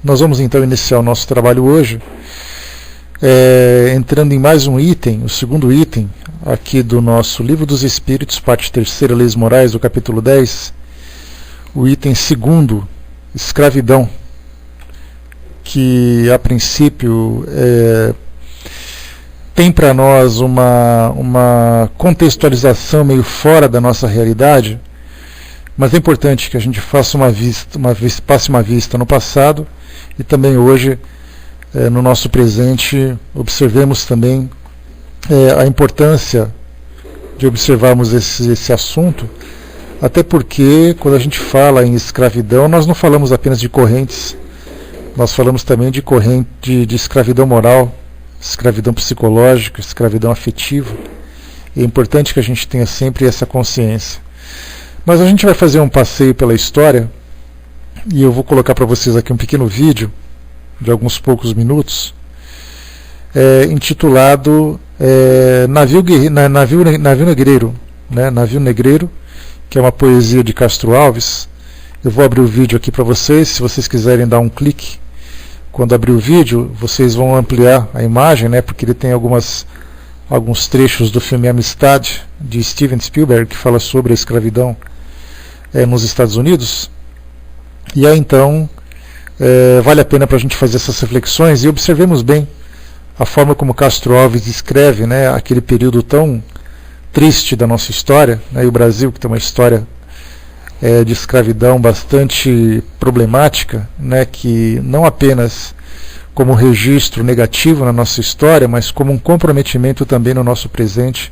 Nós vamos então iniciar o nosso trabalho hoje, entrando em mais um item, o segundo item aqui do nosso Livro dos Espíritos, parte terceira, Leis Morais, do capítulo 10, o item segundo, escravidão, que a princípio tem para nós uma contextualização meio fora da nossa realidade, mas é importante que a gente faça passe uma vista no passado e também hoje, no nosso presente, observemos também a importância de observarmos esse assunto, até porque quando a gente fala em escravidão, nós não falamos apenas de correntes, nós falamos também de corrente de escravidão moral, escravidão psicológica, escravidão afetiva. É importante que a gente tenha sempre essa consciência. Mas a gente vai fazer um passeio pela história e eu vou colocar para vocês aqui um pequeno vídeo de alguns poucos minutos, intitulado Navio Negreiro, né? Navio Negreiro, que é uma poesia de Castro Alves. Eu vou abrir o vídeo aqui para vocês, se vocês quiserem dar um clique. Quando abrir o vídeo, vocês vão ampliar a imagem, né? Porque ele tem alguns trechos do filme Amistade, de Steven Spielberg, que fala sobre a escravidão nos Estados Unidos. E aí então vale a pena para a gente fazer essas reflexões e observemos bem a forma como Castro Alves descreve, né, aquele período tão triste da nossa história, né, e o Brasil, que tem uma história de escravidão bastante problemática, né, que não apenas como registro negativo na nossa história, mas como um comprometimento também no nosso presente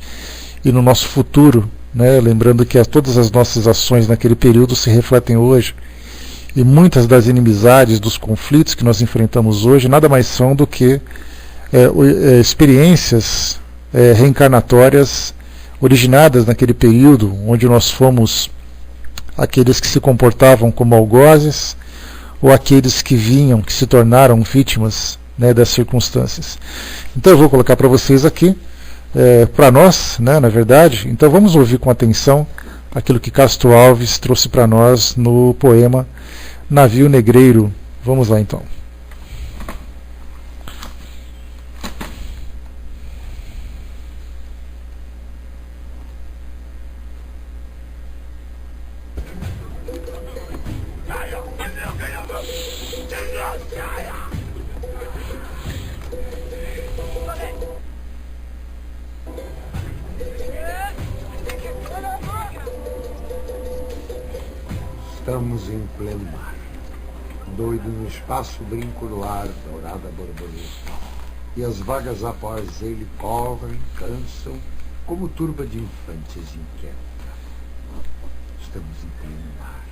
e no nosso futuro, né? Lembrando que todas as nossas ações naquele período se refletem hoje, e muitas das inimizades, dos conflitos que nós enfrentamos hoje, nada mais são do que experiências reencarnatórias originadas naquele período, onde nós fomos aqueles que se comportavam como algozes, ou aqueles que se tornaram vítimas, né, das circunstâncias. Então eu vou colocar para vocês aqui, para nós, né, na verdade. Então vamos ouvir com atenção aquilo que Castro Alves trouxe para nós no poema Navio Negreiro. Vamos lá então. Estamos em pleno mar, doido no espaço, brinco no ar, dourada borboleta, e as vagas após ele correm, cansam, como turba de infantes inquieta. Estamos em pleno mar.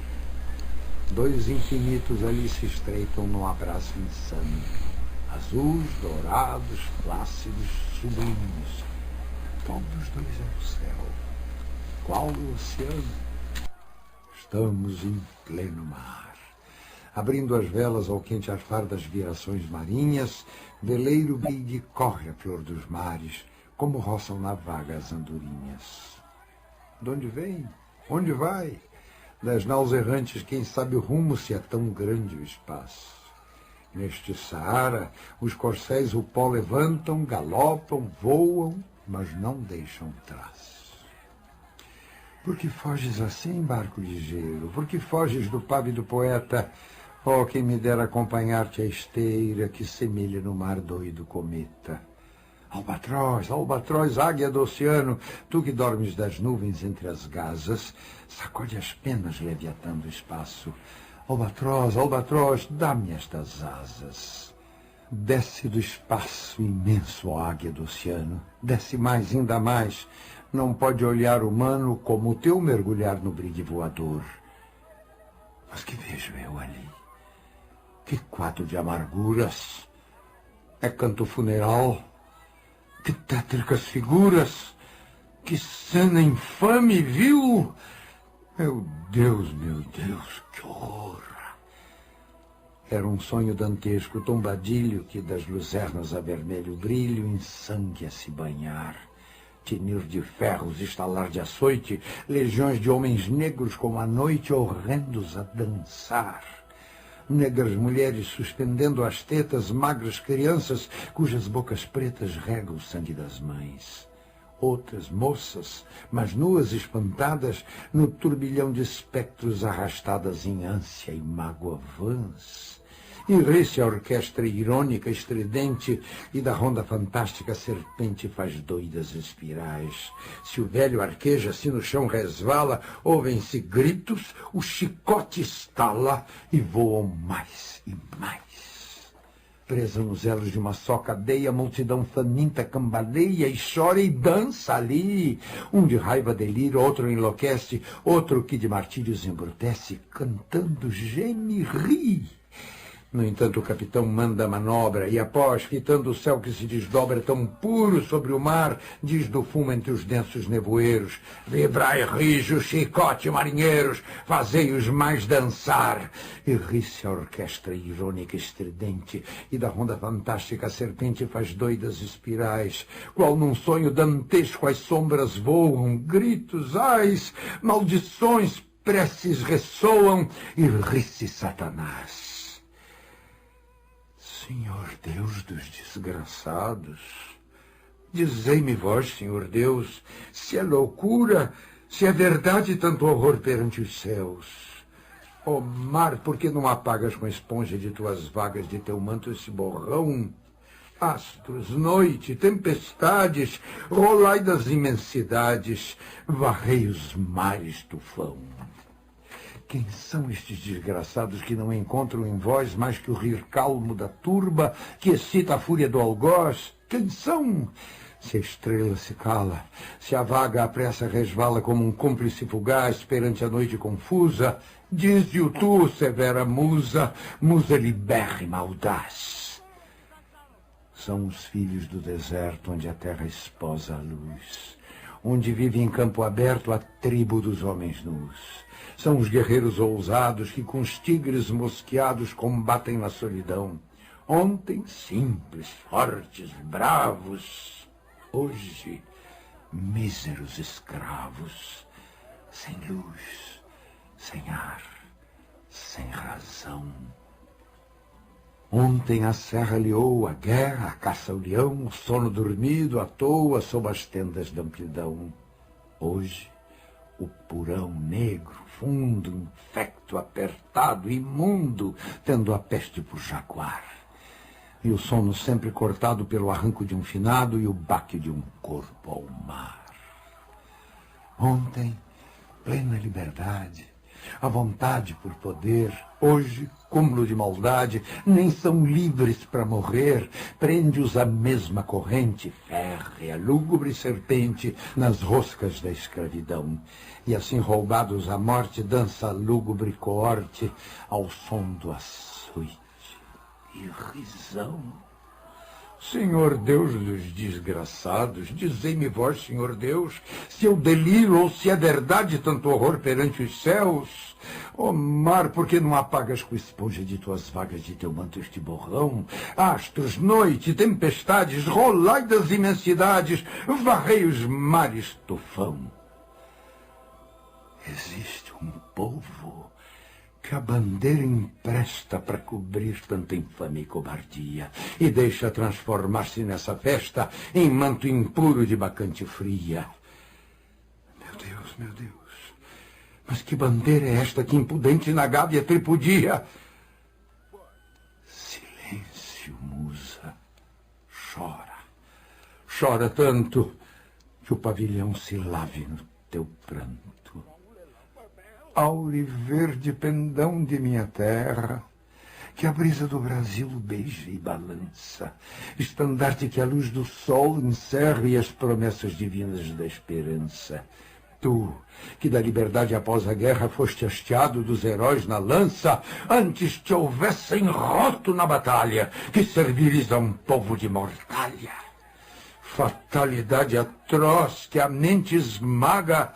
Dois infinitos ali se estreitam num abraço insano, azuis, dourados, plácidos, sublimes. Qual dos dois é o céu? Qual o oceano? Estamos em pleno mar. Abrindo as velas ao quente arfar das virações marinhas, veleiro bide corre a flor dos mares, como roçam na vaga as andorinhas. De onde vem? Onde vai? Das naus errantes, quem sabe o rumo, se é tão grande o espaço. Neste Saara, os corcéis o pó levantam, galopam, voam, mas não deixam traço. Por que foges assim, barco ligeiro? Por que foges do pávido poeta? Oh, quem me dera acompanhar-te a esteira que semelha no mar doido cometa. Albatroz, albatroz, águia do oceano, tu que dormes das nuvens entre as gazas, sacode as penas leviatando o espaço. Albatroz, albatroz, dá-me estas asas. Desce do espaço imenso, ó águia do oceano, desce mais, ainda mais. Não pode olhar humano como o teu mergulhar no brigue voador. Mas que vejo eu ali? Que quadro de amarguras! É canto funeral? Que tétricas figuras! Que cena infame, viu? Meu Deus, que horror! Era um sonho dantesco, tombadilho que das luzernas a vermelho brilho em sangue a se banhar. Tinir de ferros, estalar de açoite, legiões de homens negros como a noite horrendos a dançar. negras mulheres suspendendo as tetas, magras crianças cujas bocas pretas regam o sangue das mães. Outras moças, mas nuas e espantadas, no turbilhão de espectros arrastadas em ânsia e mágoa vãs. E ri-se a orquestra irônica, estridente, e da ronda fantástica a serpente faz doidas espirais. Se o velho arqueja, se no chão resvala, ouvem-se gritos, o chicote estala e voam mais e mais. Presa nos elos de uma só cadeia, a multidão faminta cambaleia e chora e dança ali. Um de raiva delira, outro enlouquece, outro que de martírios embrutece, cantando geme e ri. No entanto, o capitão manda a manobra e, após, fitando o céu que se desdobra tão puro sobre o mar, diz do fumo entre os densos nevoeiros: vibrai rijo, chicote, marinheiros, fazei-os mais dançar. E ri-se a orquestra irônica estridente, e da ronda fantástica a serpente faz doidas espirais. Qual num sonho dantesco as sombras voam, gritos, ais, maldições, preces ressoam, e ri-se Satanás. Senhor Deus dos desgraçados, dizei-me vós, Senhor Deus, se é loucura, se é verdade tanto horror perante os céus. Ó mar, por que não apagas com a esponja de tuas vagas, de teu manto esse borrão? Astros, noite, tempestades, rolai das imensidades, varrei os mares, tufão. Quem são estes desgraçados que não encontram em vós mais que o rir calmo da turba que excita a fúria do algoz? Quem são? Se a estrela se cala, se a vaga à pressa resvala como um cúmplice fugaz perante a noite confusa, dize-o tu, severa musa, musa libérrima, audaz. São os filhos do deserto onde a terra esposa a luz, onde vive em campo aberto a tribo dos homens nus. São os guerreiros ousados que com os tigres mosqueados combatem na solidão. Ontem simples, fortes, bravos. Hoje míseros escravos, sem luz, sem ar, sem razão. Ontem a serra liou a guerra, a caça ao leão, o sono dormido à toa sob as tendas da amplidão. Hoje o porão negro, fundo, infecto, apertado, imundo, tendo a peste por jaguar. E o sono sempre cortado pelo arranco de um finado e o baque de um corpo ao mar. Ontem, plena liberdade, a vontade por poder. Hoje, cúmulo de maldade, nem são livres para morrer. Prende-os a mesma corrente férrea, lúgubre serpente nas roscas da escravidão. E assim roubados à morte, dança a lúgubre coorte ao som do açoite e risão. Senhor Deus dos desgraçados, dizei-me vós, Senhor Deus, se eu deliro ou se é verdade tanto horror perante os céus. Ó mar, por que não apagas com esponja de tuas vagas de teu manto este borrão? Astros, noite, tempestades, rolai das imensidades, varrei os mares, tufão. Existe um povo que a bandeira empresta para cobrir tanta infâmia e cobardia, e deixa transformar-se nessa festa em manto impuro de bacante fria. Meu Deus, mas que bandeira é esta que impudente na gávea tripudia? Silêncio, musa, chora tanto que o pavilhão se lave no teu pranto. Auriverde pendão de minha terra, que a brisa do Brasil beija e balança, estandarte que a luz do sol encerra e as promessas divinas da esperança. Tu, que da liberdade após a guerra foste hasteado dos heróis na lança, antes te houvessem roto na batalha, que servires a um povo de mortalha. Fatalidade atroz que a mente esmaga,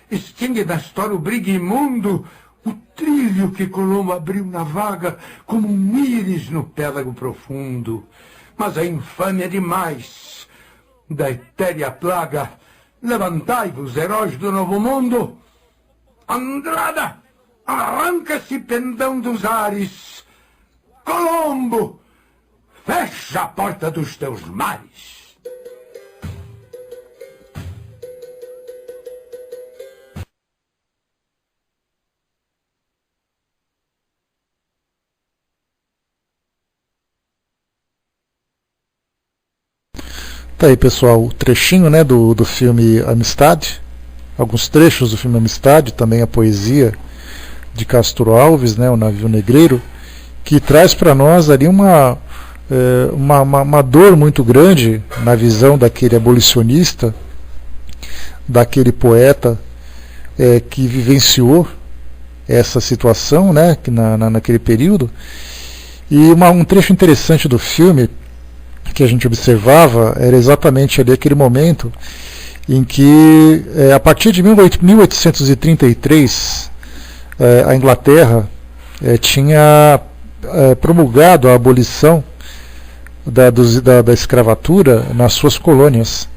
extingue da história o brigue imundo, o trilho que Colombo abriu na vaga, como um íris no pélago profundo. Mas a infâmia é demais. Da etérea plaga, levantai-vos, heróis do novo mundo. Andrada, arranca esse pendão dos ares, Colombo, fecha a porta dos teus mares. Tá aí, pessoal, o trechinho, né, do filme Amistade, alguns trechos do filme Amistade, também a poesia de Castro Alves, né, o Navio Negreiro, que traz para nós ali uma dor muito grande na visão daquele abolicionista, daquele poeta que vivenciou essa situação, né, naquele período. E um trecho interessante do filme que a gente observava era exatamente ali aquele momento em que, a partir de 1833, a Inglaterra tinha promulgado a abolição da escravatura nas suas colônias.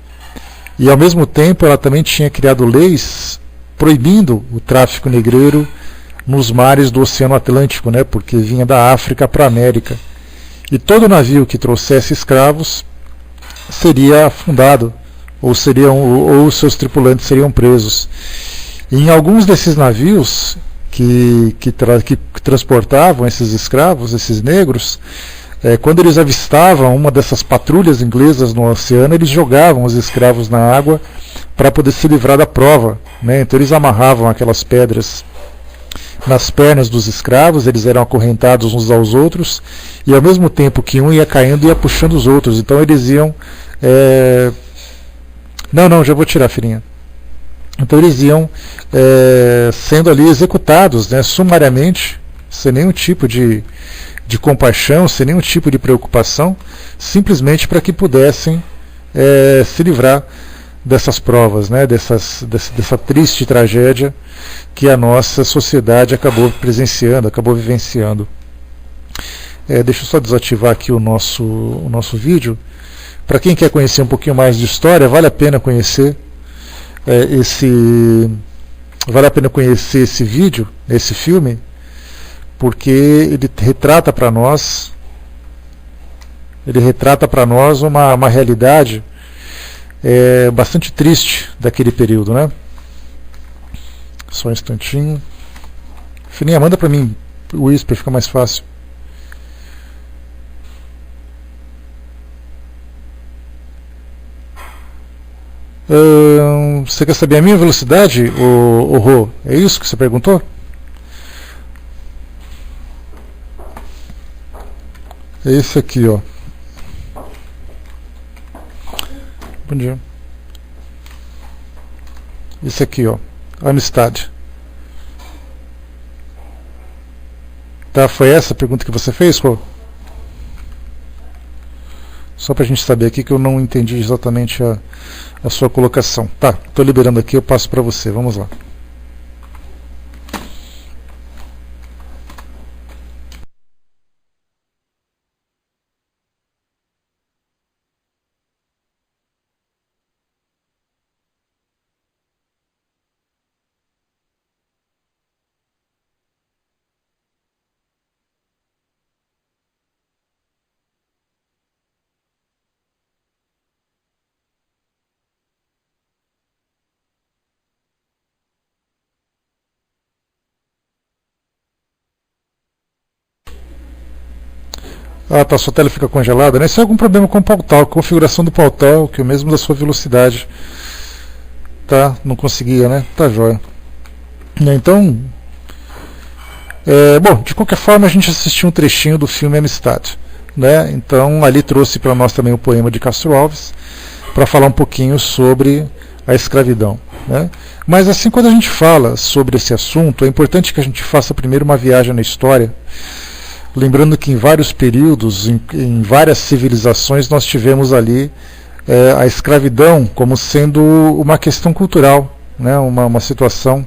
E, ao mesmo tempo, ela também tinha criado leis proibindo o tráfico negreiro nos mares do Oceano Atlântico, né, porque vinha da África para a América. E todo navio que trouxesse escravos seria afundado, ou seus tripulantes seriam presos. E em alguns desses navios que transportavam esses escravos, esses negros, quando eles avistavam uma dessas patrulhas inglesas no oceano, eles jogavam os escravos na água para poder se livrar da prova, né? Então eles amarravam aquelas pedras nas pernas dos escravos, eles eram acorrentados uns aos outros, e ao mesmo tempo que um ia caindo, ia puxando os outros. Então eles iam... Não, já vou tirar, filhinha. Então eles iam sendo ali executados, né, sumariamente, sem nenhum tipo de compaixão, sem nenhum tipo de preocupação, simplesmente para que pudessem se livrar dessas provas, né, dessa triste tragédia que a nossa sociedade acabou presenciando, acabou vivenciando. Deixa eu só desativar aqui o nosso vídeo. Para quem quer conhecer um pouquinho mais de história, vale a pena conhecer esse vídeo, esse filme, porque ele retrata para nós uma realidade bastante triste daquele período, né? Só um instantinho. Fininha, manda para mim o Whisper, fica mais fácil. Você quer saber a minha velocidade, o Rô? É isso que você perguntou? É esse aqui, ó. Bom dia. Esse aqui, ó. Amistade. Tá, foi essa a pergunta que você fez, Rô? Só pra gente saber aqui que eu não entendi exatamente a sua colocação. Tá, estou liberando aqui, eu passo para você. Vamos lá. Ah, tá, sua tela fica congelada, né? Se é algum problema com o pautal, configuração do pautal, que é o mesmo da sua velocidade. Tá, não conseguia, né? Tá jóia. Então, bom, de qualquer forma a gente assistiu um trechinho do filme Amistade, né? Então ali trouxe para nós também o poema de Castro Alves, para falar um pouquinho sobre a escravidão, né? Mas assim, quando a gente fala sobre esse assunto, é importante que a gente faça primeiro uma viagem na história, lembrando que em vários períodos, em várias civilizações, nós tivemos ali a escravidão como sendo uma questão cultural, né? Uma situação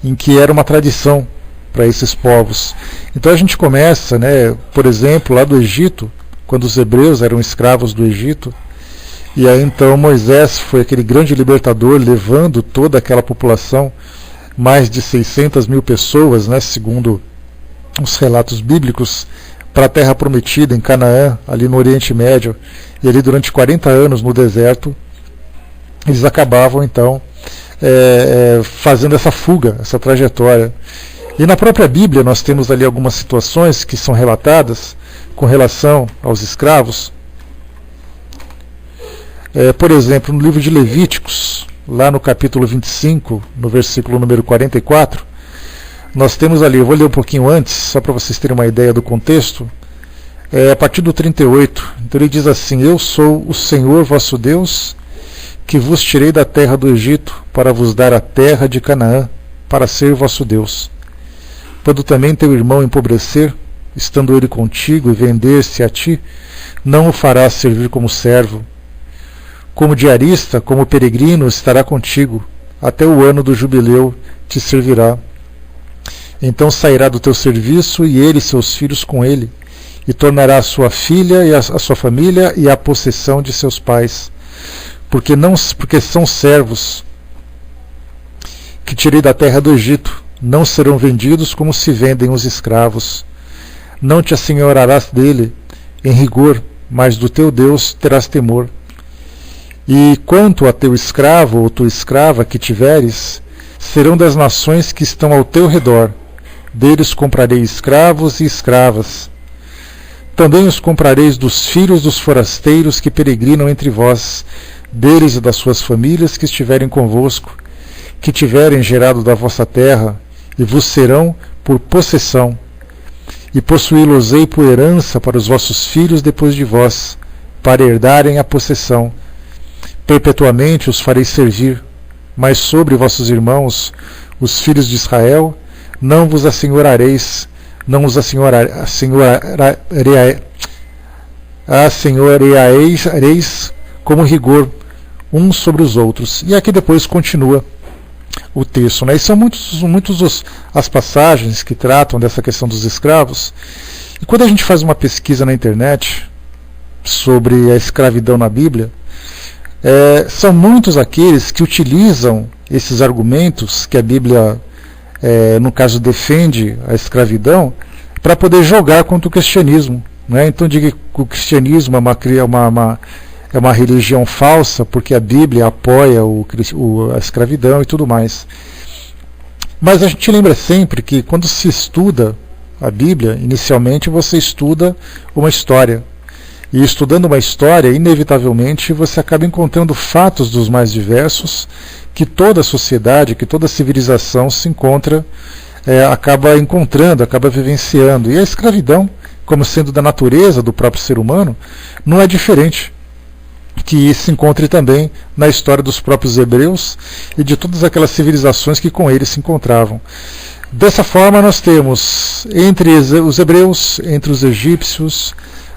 em que era uma tradição para esses povos. Então a gente começa, né, por exemplo, lá do Egito, quando os hebreus eram escravos do Egito, e aí então Moisés foi aquele grande libertador, levando toda aquela população, mais de 600 mil pessoas, né, segundo os relatos bíblicos, para a terra prometida em Canaã, ali no Oriente Médio, e ali durante 40 anos no deserto, eles acabavam então fazendo essa fuga, essa trajetória. E na própria Bíblia nós temos ali algumas situações que são relatadas com relação aos escravos. Por exemplo, no livro de Levíticos, lá no capítulo 25, no versículo número 44, nós temos ali, eu vou ler um pouquinho antes, só para vocês terem uma ideia do contexto, a partir do 38, então ele diz assim: Eu sou o Senhor vosso Deus, que vos tirei da terra do Egito, para vos dar a terra de Canaã, para ser vosso Deus. Quando também teu irmão empobrecer, estando ele contigo, e vender-se a ti, não o farás servir como servo. Como diarista, como peregrino, estará contigo, até o ano do jubileu te servirá. Então sairá do teu serviço, e ele e seus filhos com ele, e tornará a sua filha e a sua família e a possessão de seus pais, porque são servos que tirei da terra do Egito, não serão vendidos como se vendem os escravos. Não te assenhorarás dele em rigor, mas do teu Deus terás temor. E quanto a teu escravo ou tua escrava que tiveres, serão das nações que estão ao teu redor. Deles comprarei escravos e escravas. Também os comprareis dos filhos dos forasteiros que peregrinam entre vós, deles e das suas famílias que estiverem convosco, que tiverem gerado da vossa terra, e vos serão por possessão. E possuí-los-ei por herança para os vossos filhos depois de vós, para herdarem a possessão. Perpetuamente os farei servir, mas sobre vossos irmãos, os filhos de Israel, não vos assenhorareis, não os assenhoreareis como rigor uns sobre os outros. E aqui depois continua o texto, né? E são muitos as passagens que tratam dessa questão dos escravos. E quando a gente faz uma pesquisa na internet sobre a escravidão na Bíblia, são muitos aqueles que utilizam esses argumentos que a Bíblia, no caso, defende a escravidão, para poder jogar contra o cristianismo, né? Então diga que o cristianismo é uma religião falsa porque a Bíblia apoia a escravidão e tudo mais. Mas a gente lembra sempre que quando se estuda a Bíblia, inicialmente você estuda uma história. E estudando uma história, inevitavelmente você acaba encontrando fatos dos mais diversos que toda sociedade, que toda civilização se encontra, acaba encontrando, acaba vivenciando. E a escravidão, como sendo da natureza do próprio ser humano, não é diferente que se encontre também na história dos próprios hebreus e de todas aquelas civilizações que com eles se encontravam. Dessa forma nós temos entre os hebreus, entre os egípcios,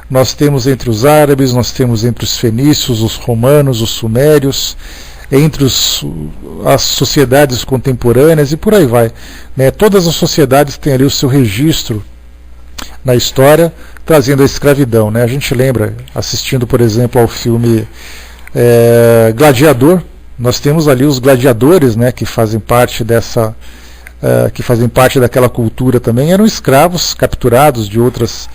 nós temos entre os árabes, nós temos entre os fenícios, os romanos, os sumérios, entre as sociedades contemporâneas e por aí vai, né? Todas as sociedades têm ali o seu registro na história, trazendo a escravidão, né? A gente lembra, assistindo, por exemplo, ao filme Gladiador, nós temos ali os gladiadores, né, que fazem parte daquela cultura também, eram escravos capturados de outras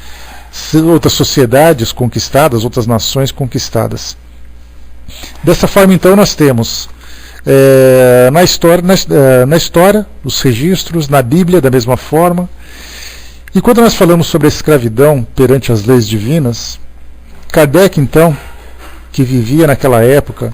sociedades conquistadas, outras nações conquistadas. Dessa forma, então, nós temos na história os registros, na Bíblia da mesma forma. E quando nós falamos sobre a escravidão perante as leis divinas, Kardec, então, que vivia naquela época,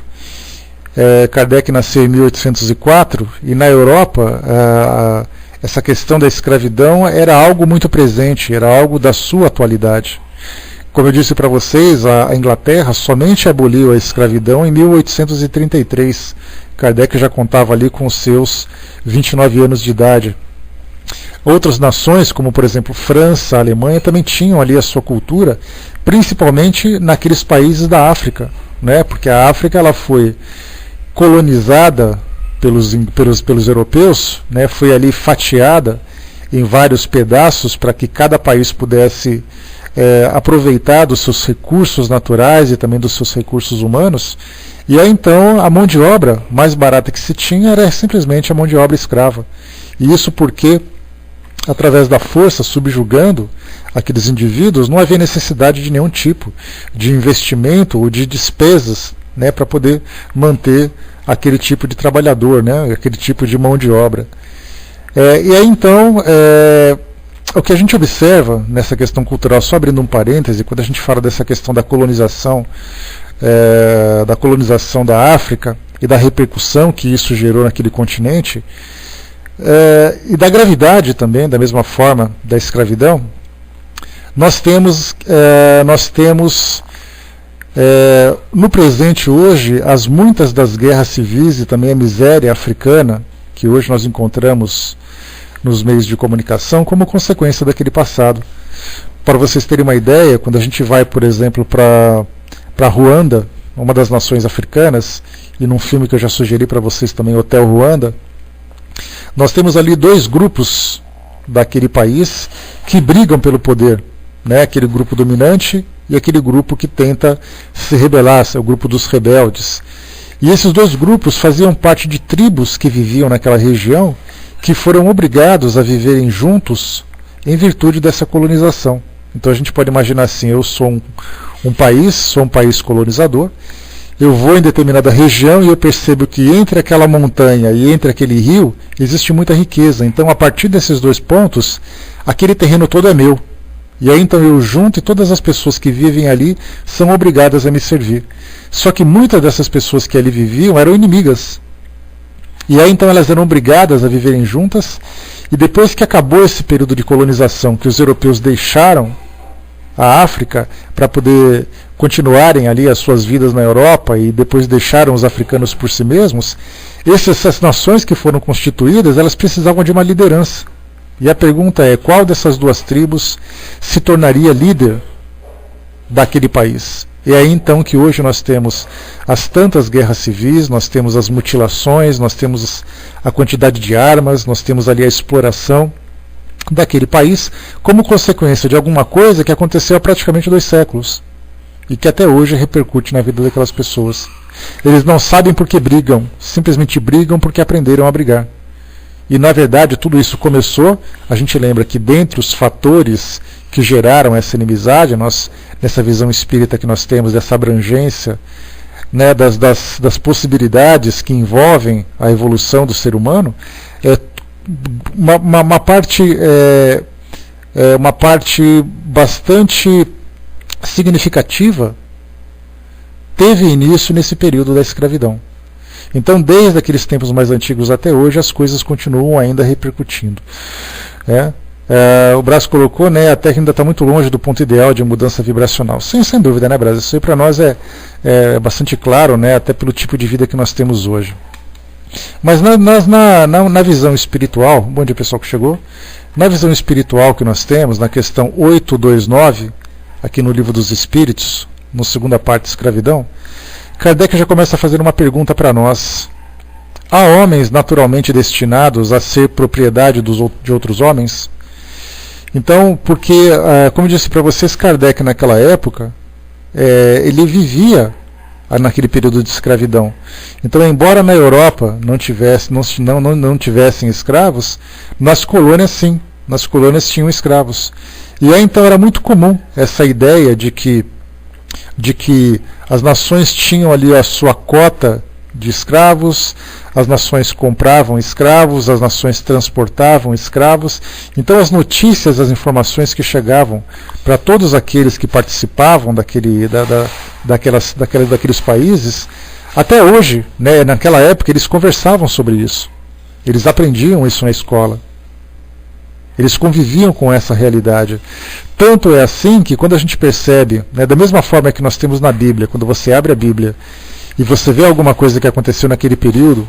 Kardec nasceu em 1804, e na Europa essa questão da escravidão era algo muito presente, era algo da sua atualidade. Como eu disse para vocês, a Inglaterra somente aboliu a escravidão em 1833. Kardec já contava ali com os seus 29 anos de idade. Outras nações, como por exemplo França, Alemanha, também tinham ali a sua cultura, principalmente naqueles países da África, né? Porque a África ela foi colonizada pelos europeus, né? Foi ali fatiada em vários pedaços para que cada país pudesse aproveitar dos seus recursos naturais e também dos seus recursos humanos. E aí então a mão de obra mais barata que se tinha era simplesmente a mão de obra escrava. E isso porque através da força, subjugando aqueles indivíduos, não havia necessidade de nenhum tipo de investimento ou de despesas, né, para poder manter aquele tipo de trabalhador, né, aquele tipo de mão de obra. E aí então, o que a gente observa nessa questão cultural, só abrindo um parêntese, quando a gente fala dessa questão da colonização da África e da repercussão que isso gerou naquele continente, e da gravidade também, da mesma forma, da escravidão, nós temos no presente hoje muitas das guerras civis e também a miséria africana que hoje nós encontramos nos meios de comunicação como consequência daquele passado. Para vocês terem uma ideia, quando a gente vai, por exemplo, para Ruanda, uma das nações africanas, e num filme que eu já sugeri para vocês também, Hotel Ruanda, nós temos ali dois grupos daquele país que brigam pelo poder, né? Aquele grupo dominante e aquele grupo que tenta se rebelar, é o grupo dos rebeldes. E esses dois grupos faziam parte de tribos que viviam naquela região, que foram obrigados a viverem juntos em virtude dessa colonização. Então a gente pode imaginar assim, eu sou um país colonizador, eu vou em determinada região e eu percebo que entre aquela montanha e entre aquele rio existe muita riqueza. Então a partir desses dois pontos, aquele terreno todo é meu. E aí então eu junto e todas as pessoas que vivem ali são obrigadas a me servir. Só que muitas dessas pessoas que ali viviam eram inimigas. E aí então elas eram obrigadas a viverem juntas, e depois que acabou esse período de colonização, que os europeus deixaram a África para poder continuarem ali as suas vidas na Europa e depois deixaram os africanos por si mesmos, essas nações que foram constituídas, elas precisavam de uma liderança. E a pergunta é, qual dessas duas tribos se tornaria líder daquele país? E é aí então que hoje nós temos as tantas guerras civis, nós temos as mutilações, nós temos a quantidade de armas, nós temos ali a exploração daquele país como consequência de alguma coisa que aconteceu há praticamente 2 séculos e que até hoje repercute na vida daquelas pessoas. Eles não sabem por que brigam, simplesmente brigam porque aprenderam a brigar. E na verdade tudo isso começou, a gente lembra que dentre os fatores que geraram essa inimizade, nessa visão espírita que nós temos, dessa abrangência, né, das possibilidades que envolvem a evolução do ser humano, uma parte bastante significativa teve início nesse período da escravidão. Então, desde aqueles tempos mais antigos até hoje, as coisas continuam ainda repercutindo. O Brás colocou, né, a Terra ainda está muito longe do ponto ideal de mudança vibracional. Sem dúvida, né, Brás? Isso aí para nós é bastante claro, né, até pelo tipo de vida que nós temos hoje. Mas na visão espiritual, bom dia pessoal que chegou, na visão espiritual que nós temos, na questão 829, aqui no Livro dos Espíritos, na segunda parte, escravidão, Kardec já começa a fazer uma pergunta para nós. Há homens naturalmente destinados a ser propriedade de outros homens? Então, porque, como eu disse para vocês, Kardec naquela época, ele vivia naquele período de escravidão. Então, embora na Europa não tivessem escravos, nas colônias sim, nas colônias tinham escravos. E aí então era muito comum essa ideia de que as nações tinham ali a sua cota de escravos, as nações compravam escravos, as nações transportavam escravos. Então as notícias, as informações que chegavam para todos aqueles que participavam daqueles países, até hoje, né, naquela época, eles conversavam sobre isso. Eles aprendiam isso na escola. Eles conviviam com essa realidade. Tanto é assim que quando a gente percebe, né, da mesma forma que nós temos na Bíblia, quando você abre a Bíblia e você vê alguma coisa que aconteceu naquele período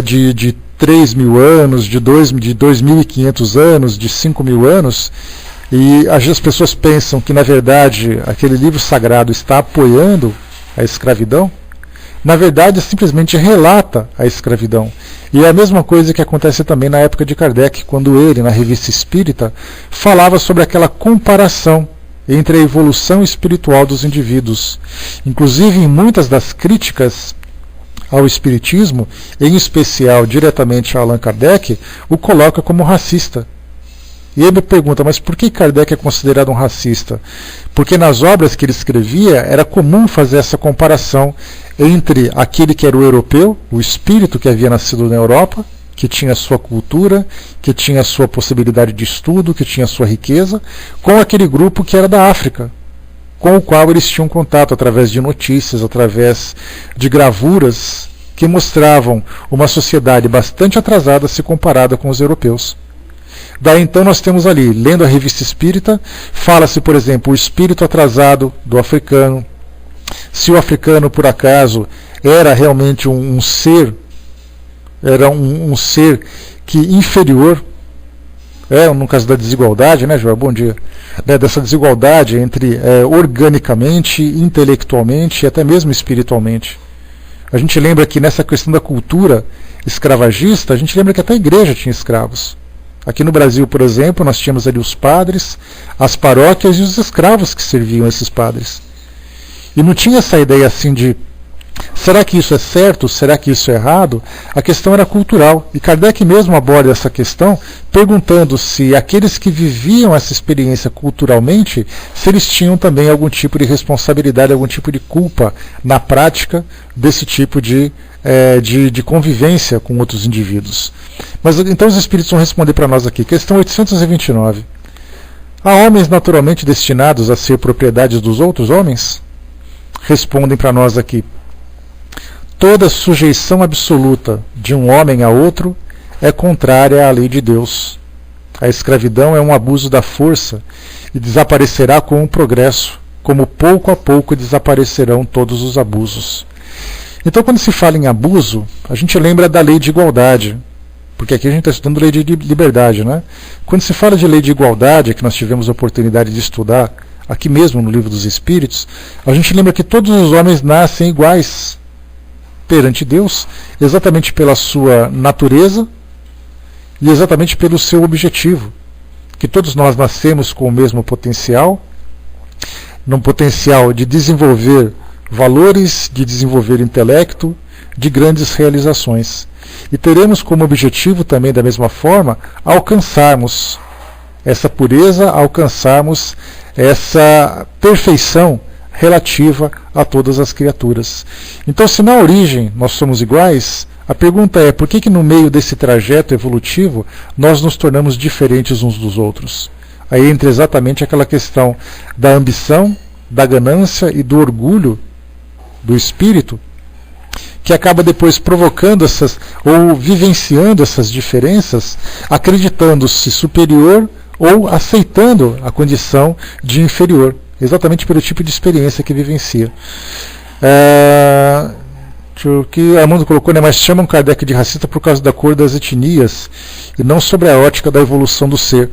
de 3.000 anos, de 2.500 anos, de 5.000 anos, e as pessoas pensam que na verdade aquele livro sagrado está apoiando a escravidão, na verdade simplesmente relata a escravidão. E é a mesma coisa que acontece também na época de Kardec, quando ele, na Revista Espírita, falava sobre aquela comparação entre a evolução espiritual dos indivíduos. Inclusive, em muitas das críticas ao Espiritismo, em especial diretamente a Allan Kardec, o coloca como racista. E ele me pergunta, mas por que Kardec é considerado um racista? Porque nas obras que ele escrevia era comum fazer essa comparação entre aquele que era o europeu, o espírito que havia nascido na Europa, que tinha sua cultura, que tinha sua possibilidade de estudo, que tinha sua riqueza, com aquele grupo que era da África, com o qual eles tinham contato através de notícias, através de gravuras que mostravam uma sociedade bastante atrasada se comparada com os europeus. Daí então nós temos ali, lendo a Revista Espírita, fala-se, por exemplo, o espírito atrasado do africano, se o africano, por acaso, era realmente um ser, era um ser que inferior, no caso da desigualdade, né, Joel? Bom dia. Dessa desigualdade entre organicamente, intelectualmente e até mesmo espiritualmente. A gente lembra que nessa questão da cultura escravagista, a gente lembra que até a igreja tinha escravos. Aqui no Brasil, por exemplo, nós tínhamos ali os padres, as paróquias e os escravos que serviam esses padres. E não tinha essa ideia assim de, será que isso é certo? Será que isso é errado? A questão era cultural. E Kardec mesmo aborda essa questão perguntando se aqueles que viviam essa experiência culturalmente, se eles tinham também algum tipo de responsabilidade, algum tipo de culpa na prática desse tipo de convivência com outros indivíduos. Mas então os Espíritos vão responder para nós aqui. Questão 829. Há homens naturalmente destinados a ser propriedades dos outros homens? Respondem para nós aqui. Toda sujeição absoluta de um homem a outro é contrária à lei de Deus. A escravidão é um abuso da força e desaparecerá com o progresso, como pouco a pouco desaparecerão todos os abusos. Então, quando se fala em abuso, a gente lembra da lei de igualdade, porque aqui a gente está estudando lei de liberdade, né? Quando se fala de lei de igualdade, que nós tivemos a oportunidade de estudar aqui mesmo no Livro dos Espíritos, a gente lembra que todos os homens nascem iguais perante Deus, exatamente pela sua natureza e exatamente pelo seu objetivo, que todos nós nascemos com o mesmo potencial, num potencial de desenvolver valores, de desenvolver intelecto, de grandes realizações. E teremos como objetivo também, da mesma forma, alcançarmos essa pureza, alcançarmos essa perfeição relativa a todas as criaturas. Então, se na origem nós somos iguais, a pergunta é, por que no meio desse trajeto evolutivo nós nos tornamos diferentes uns dos outros? Aí entra exatamente aquela questão da ambição, da ganância e do orgulho do espírito, que acaba depois provocando essas, ou vivenciando essas diferenças, acreditando-se superior ou aceitando a condição de inferior, exatamente pelo tipo de experiência que vivencia. O que Armando colocou, né, mas chamam Kardec de racista por causa da cor das etnias e não sobre a ótica da evolução do ser.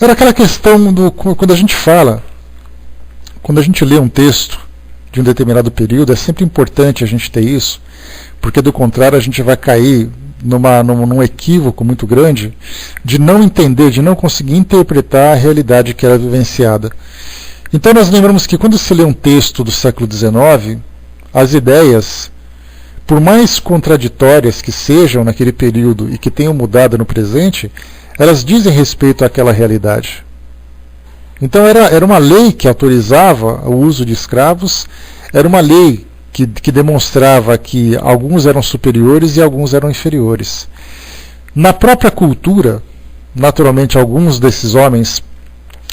Era aquela questão do, quando a gente fala, quando a gente lê um texto de um determinado período, é sempre importante a gente ter isso, porque do contrário a gente vai cair num equívoco muito grande de não entender, de não conseguir interpretar a realidade que era vivenciada. Então nós lembramos que quando se lê um texto do século XIX, as ideias, por mais contraditórias que sejam naquele período e que tenham mudado no presente, elas dizem respeito àquela realidade. Então era uma lei que autorizava o uso de escravos, era uma lei que demonstrava que alguns eram superiores e alguns eram inferiores. Na própria cultura, naturalmente alguns desses homens,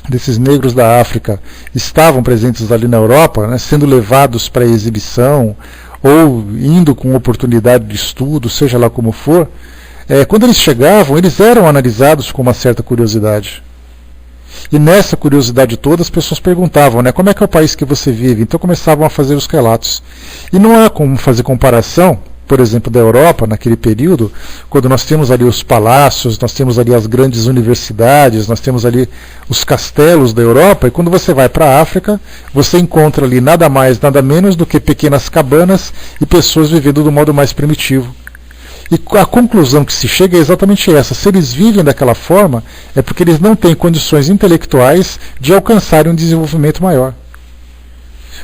desses negros da África, estavam presentes ali na Europa, né, sendo levados para exibição, ou indo com oportunidade de estudo, seja lá como for. Quando eles chegavam, eles eram analisados com uma certa curiosidade. E nessa curiosidade toda as pessoas perguntavam, né, como é que é o país que você vive? Então começavam a fazer os relatos. E não há como fazer comparação, por exemplo, da Europa, naquele período, quando nós temos ali os palácios, nós temos ali as grandes universidades, nós temos ali os castelos da Europa, e quando você vai para a África, você encontra ali nada mais, nada menos do que pequenas cabanas e pessoas vivendo do modo mais primitivo. E a conclusão que se chega é exatamente essa. Se eles vivem daquela forma, é porque eles não têm condições intelectuais de alcançarem um desenvolvimento maior.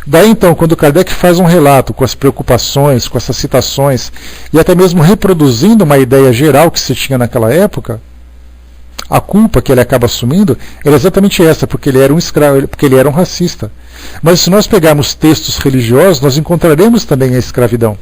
Daí então, quando Kardec faz um relato com as preocupações, com essas citações, e até mesmo reproduzindo uma ideia geral que se tinha naquela época, a culpa que ele acaba assumindo era exatamente essa, porque ele era um escravo, porque ele era um racista. Mas se nós pegarmos textos religiosos, nós encontraremos também a escravidão.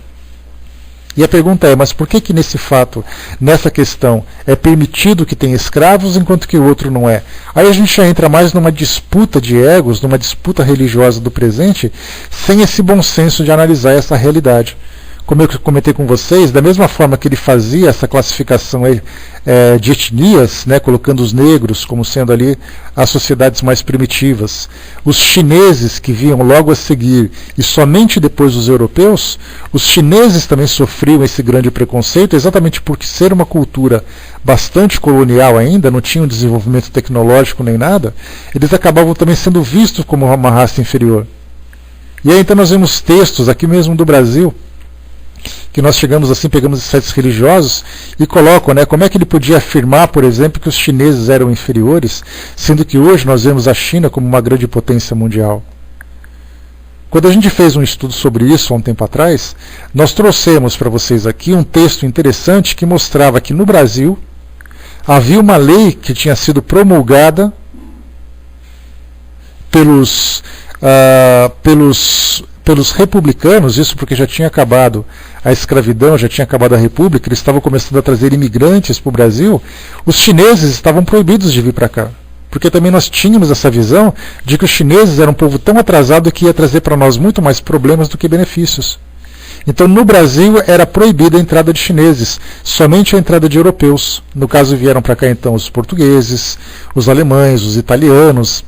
E a pergunta é, mas por que nesse fato, nessa questão, é permitido que tenha escravos enquanto que o outro não é? Aí a gente já entra mais numa disputa de egos, numa disputa religiosa do presente, sem esse bom senso de analisar essa realidade. Como eu comentei com vocês, da mesma forma que ele fazia essa classificação de etnias, né, colocando os negros como sendo ali as sociedades mais primitivas, os chineses que vinham logo a seguir e somente depois os europeus, os chineses também sofriam esse grande preconceito, exatamente porque ser uma cultura bastante colonial ainda, não tinha um desenvolvimento tecnológico nem nada, eles acabavam também sendo vistos como uma raça inferior. E aí então nós vemos textos aqui mesmo do Brasil, que nós chegamos assim, pegamos os sites religiosos e colocam, né, como é que ele podia afirmar, por exemplo, que os chineses eram inferiores, sendo que hoje nós vemos a China como uma grande potência mundial. Quando a gente fez um estudo sobre isso há um tempo atrás, nós trouxemos para vocês aqui um texto interessante que mostrava que no Brasil havia uma lei que tinha sido promulgada pelos republicanos, isso porque já tinha acabado a escravidão, já tinha acabado a república, eles estavam começando a trazer imigrantes para o Brasil, os chineses estavam proibidos de vir para cá. Porque também nós tínhamos essa visão de que os chineses eram um povo tão atrasado que ia trazer para nós muito mais problemas do que benefícios. Então no Brasil era proibida a entrada de chineses, somente a entrada de europeus. No caso vieram para cá então os portugueses, os alemães, os italianos,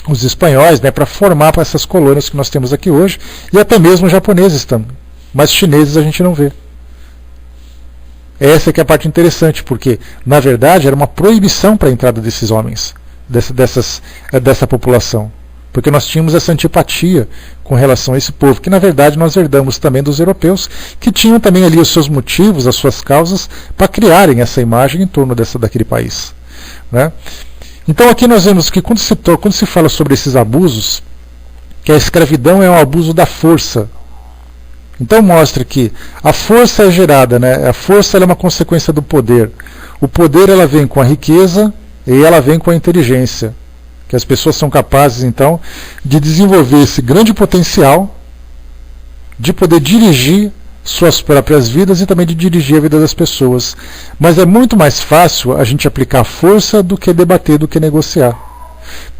os espanhóis, né, para formar para essas colônias que nós temos aqui hoje, e até mesmo os japoneses também. Mas chineses a gente não vê. Essa que é a parte interessante, porque, na verdade, era uma proibição para a entrada desses homens, dessa população. Porque nós tínhamos essa antipatia com relação a esse povo, que na verdade nós herdamos também dos europeus, que tinham também ali os seus motivos, as suas causas, para criarem essa imagem em torno daquele país. Né? Então aqui nós vemos que quando se fala sobre esses abusos, que a escravidão é um abuso da força. Então mostra que a força é gerada, né? A força ela é uma consequência do poder. O poder ela vem com a riqueza e ela vem com a inteligência. Que as pessoas são capazes então de desenvolver esse grande potencial de poder dirigir suas próprias vidas e também de dirigir a vida das pessoas. Mas é muito mais fácil a gente aplicar força do que debater, do que negociar.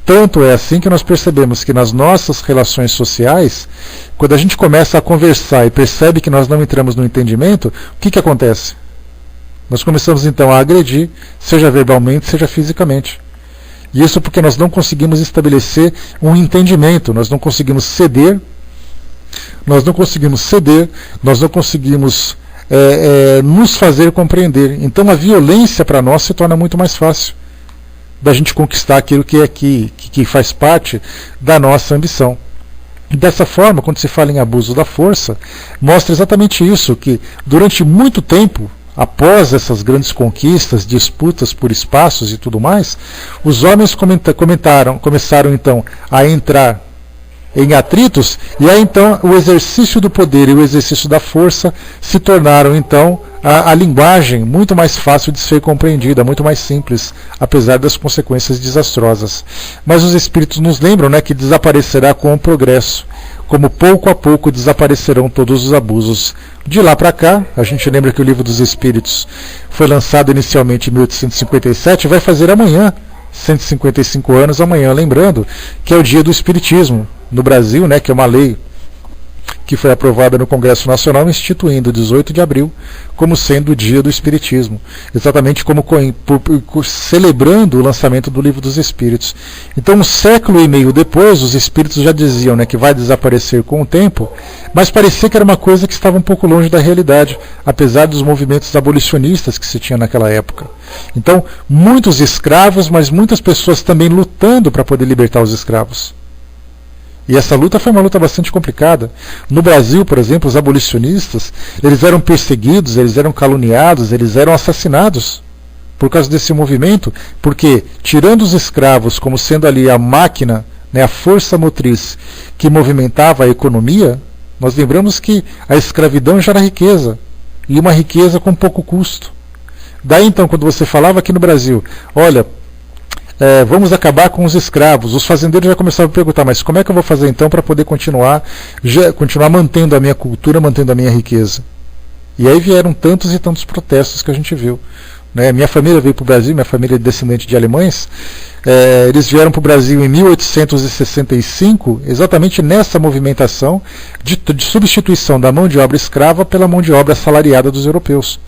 Tanto é assim que nós percebemos que nas nossas relações sociais, quando a gente começa a conversar e percebe que nós não entramos no entendimento, o que acontece? Nós começamos então a agredir, seja verbalmente, seja fisicamente. E isso porque nós não conseguimos estabelecer um entendimento, nós não conseguimos ceder, nós não conseguimos nos fazer compreender. Então a violência para nós se torna muito mais fácil da gente conquistar aquilo que faz parte da nossa ambição. E dessa forma, quando se fala em abuso da força, mostra exatamente isso, que durante muito tempo, após essas grandes conquistas, disputas por espaços e tudo mais, os homens começaram então a entrar em atritos, e aí então o exercício do poder e o exercício da força se tornaram então a linguagem muito mais fácil de ser compreendida, muito mais simples, apesar das consequências desastrosas. Mas os espíritos nos lembram, né, que desaparecerá com o progresso, como pouco a pouco desaparecerão todos os abusos. De lá para cá, a gente lembra que o Livro dos Espíritos foi lançado inicialmente em 1857, vai fazer amanhã 155 anos amanhã, lembrando que é o dia do Espiritismo no Brasil, né, que é uma lei que foi aprovada no Congresso Nacional, instituindo o 18 de abril como sendo o dia do Espiritismo, exatamente como celebrando o lançamento do Livro dos Espíritos. Então, um século e meio depois, os Espíritos já diziam, né, que vai desaparecer com o tempo, mas parecia que era uma coisa que estava um pouco longe da realidade, apesar dos movimentos abolicionistas que se tinha naquela época. Então, muitos escravos, mas muitas pessoas também lutando para poder libertar os escravos. E essa luta foi uma luta bastante complicada. No Brasil, por exemplo, os abolicionistas, eles eram perseguidos, eles eram caluniados, eles eram assassinados por causa desse movimento, porque, tirando os escravos como sendo ali a máquina né, a força motriz que movimentava a economia, nós lembramos que a escravidão gera riqueza, e uma riqueza com pouco custo. Daí então, quando você falava aqui no Brasil, olha, vamos acabar com os escravos, os fazendeiros já começavam a perguntar, mas como é que eu vou fazer então para poder continuar mantendo a minha cultura, mantendo a minha riqueza? E aí vieram tantos e tantos protestos que a gente viu. Minha família veio para o Brasil, minha família é descendente de alemães, eles vieram para o Brasil em 1865, exatamente nessa movimentação de substituição da mão de obra escrava pela mão de obra assalariada dos europeus.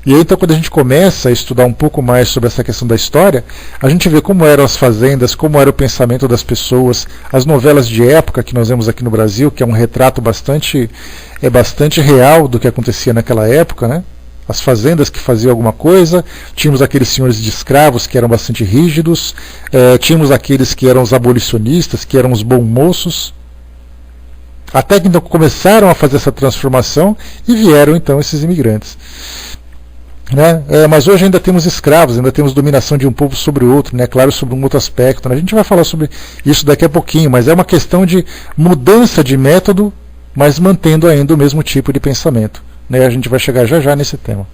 E aí, então, quando a gente começa a estudar um pouco mais sobre essa questão da história, a gente vê como eram as fazendas, como era o pensamento das pessoas, as novelas de época que nós vemos aqui no Brasil, que é um retrato bastante real do que acontecia naquela época, né? As fazendas que faziam alguma coisa, tínhamos aqueles senhores de escravos que eram bastante rígidos, tínhamos aqueles que eram os abolicionistas, que eram os bons moços, até que então começaram a fazer essa transformação e vieram então esses imigrantes. Mas hoje ainda temos escravos, ainda temos dominação de um povo sobre o outro, claro, sobre um outro aspecto, A gente vai falar sobre isso daqui a pouquinho, mas é uma questão de mudança de método, mas mantendo ainda o mesmo tipo de pensamento. A gente vai chegar já nesse tema.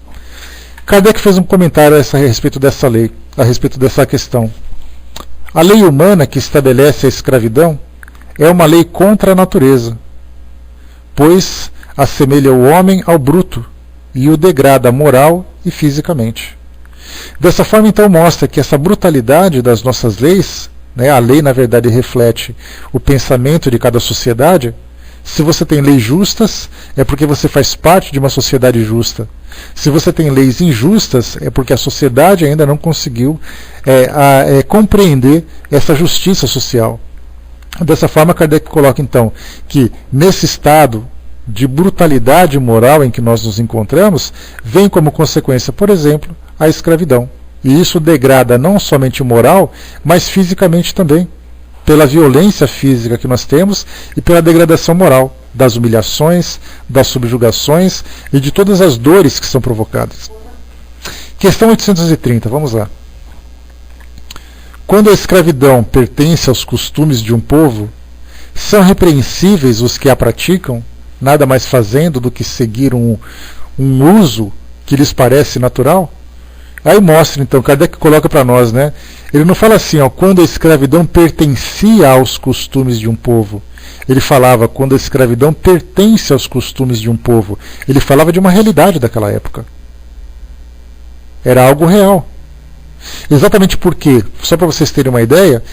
Kardec fez um comentário a respeito dessa lei, a respeito dessa questão. A lei humana que estabelece a escravidão é uma lei contra a natureza, pois assemelha o homem ao bruto e o degrada moral e fisicamente. Dessa forma, então, mostra que essa brutalidade das nossas leis, a lei, na verdade, reflete o pensamento de cada sociedade. Se você tem leis justas, é porque você faz parte de uma sociedade justa. Se você tem leis injustas, é porque a sociedade ainda não conseguiu compreender essa justiça social. Dessa forma, Kardec coloca, então, que nesse estado de brutalidade moral em que nós nos encontramos, vem como consequência, por exemplo, a escravidão. E isso degrada não somente o moral, mas fisicamente também, pela violência física que nós temos e pela degradação moral, das humilhações, das subjugações e de todas as dores que são provocadas. Questão 830, vamos lá. Quando a escravidão pertence aos costumes de um povo, são repreensíveis os que a praticam, nada mais fazendo do que seguir um uso que lhes parece natural? Aí mostra, então, Kardec coloca para nós, ele não fala assim, quando a escravidão pertencia aos costumes de um povo. Ele falava quando a escravidão pertence aos costumes de um povo. Ele falava de uma realidade daquela época. Era algo real. Exatamente porque, só para vocês terem uma ideia,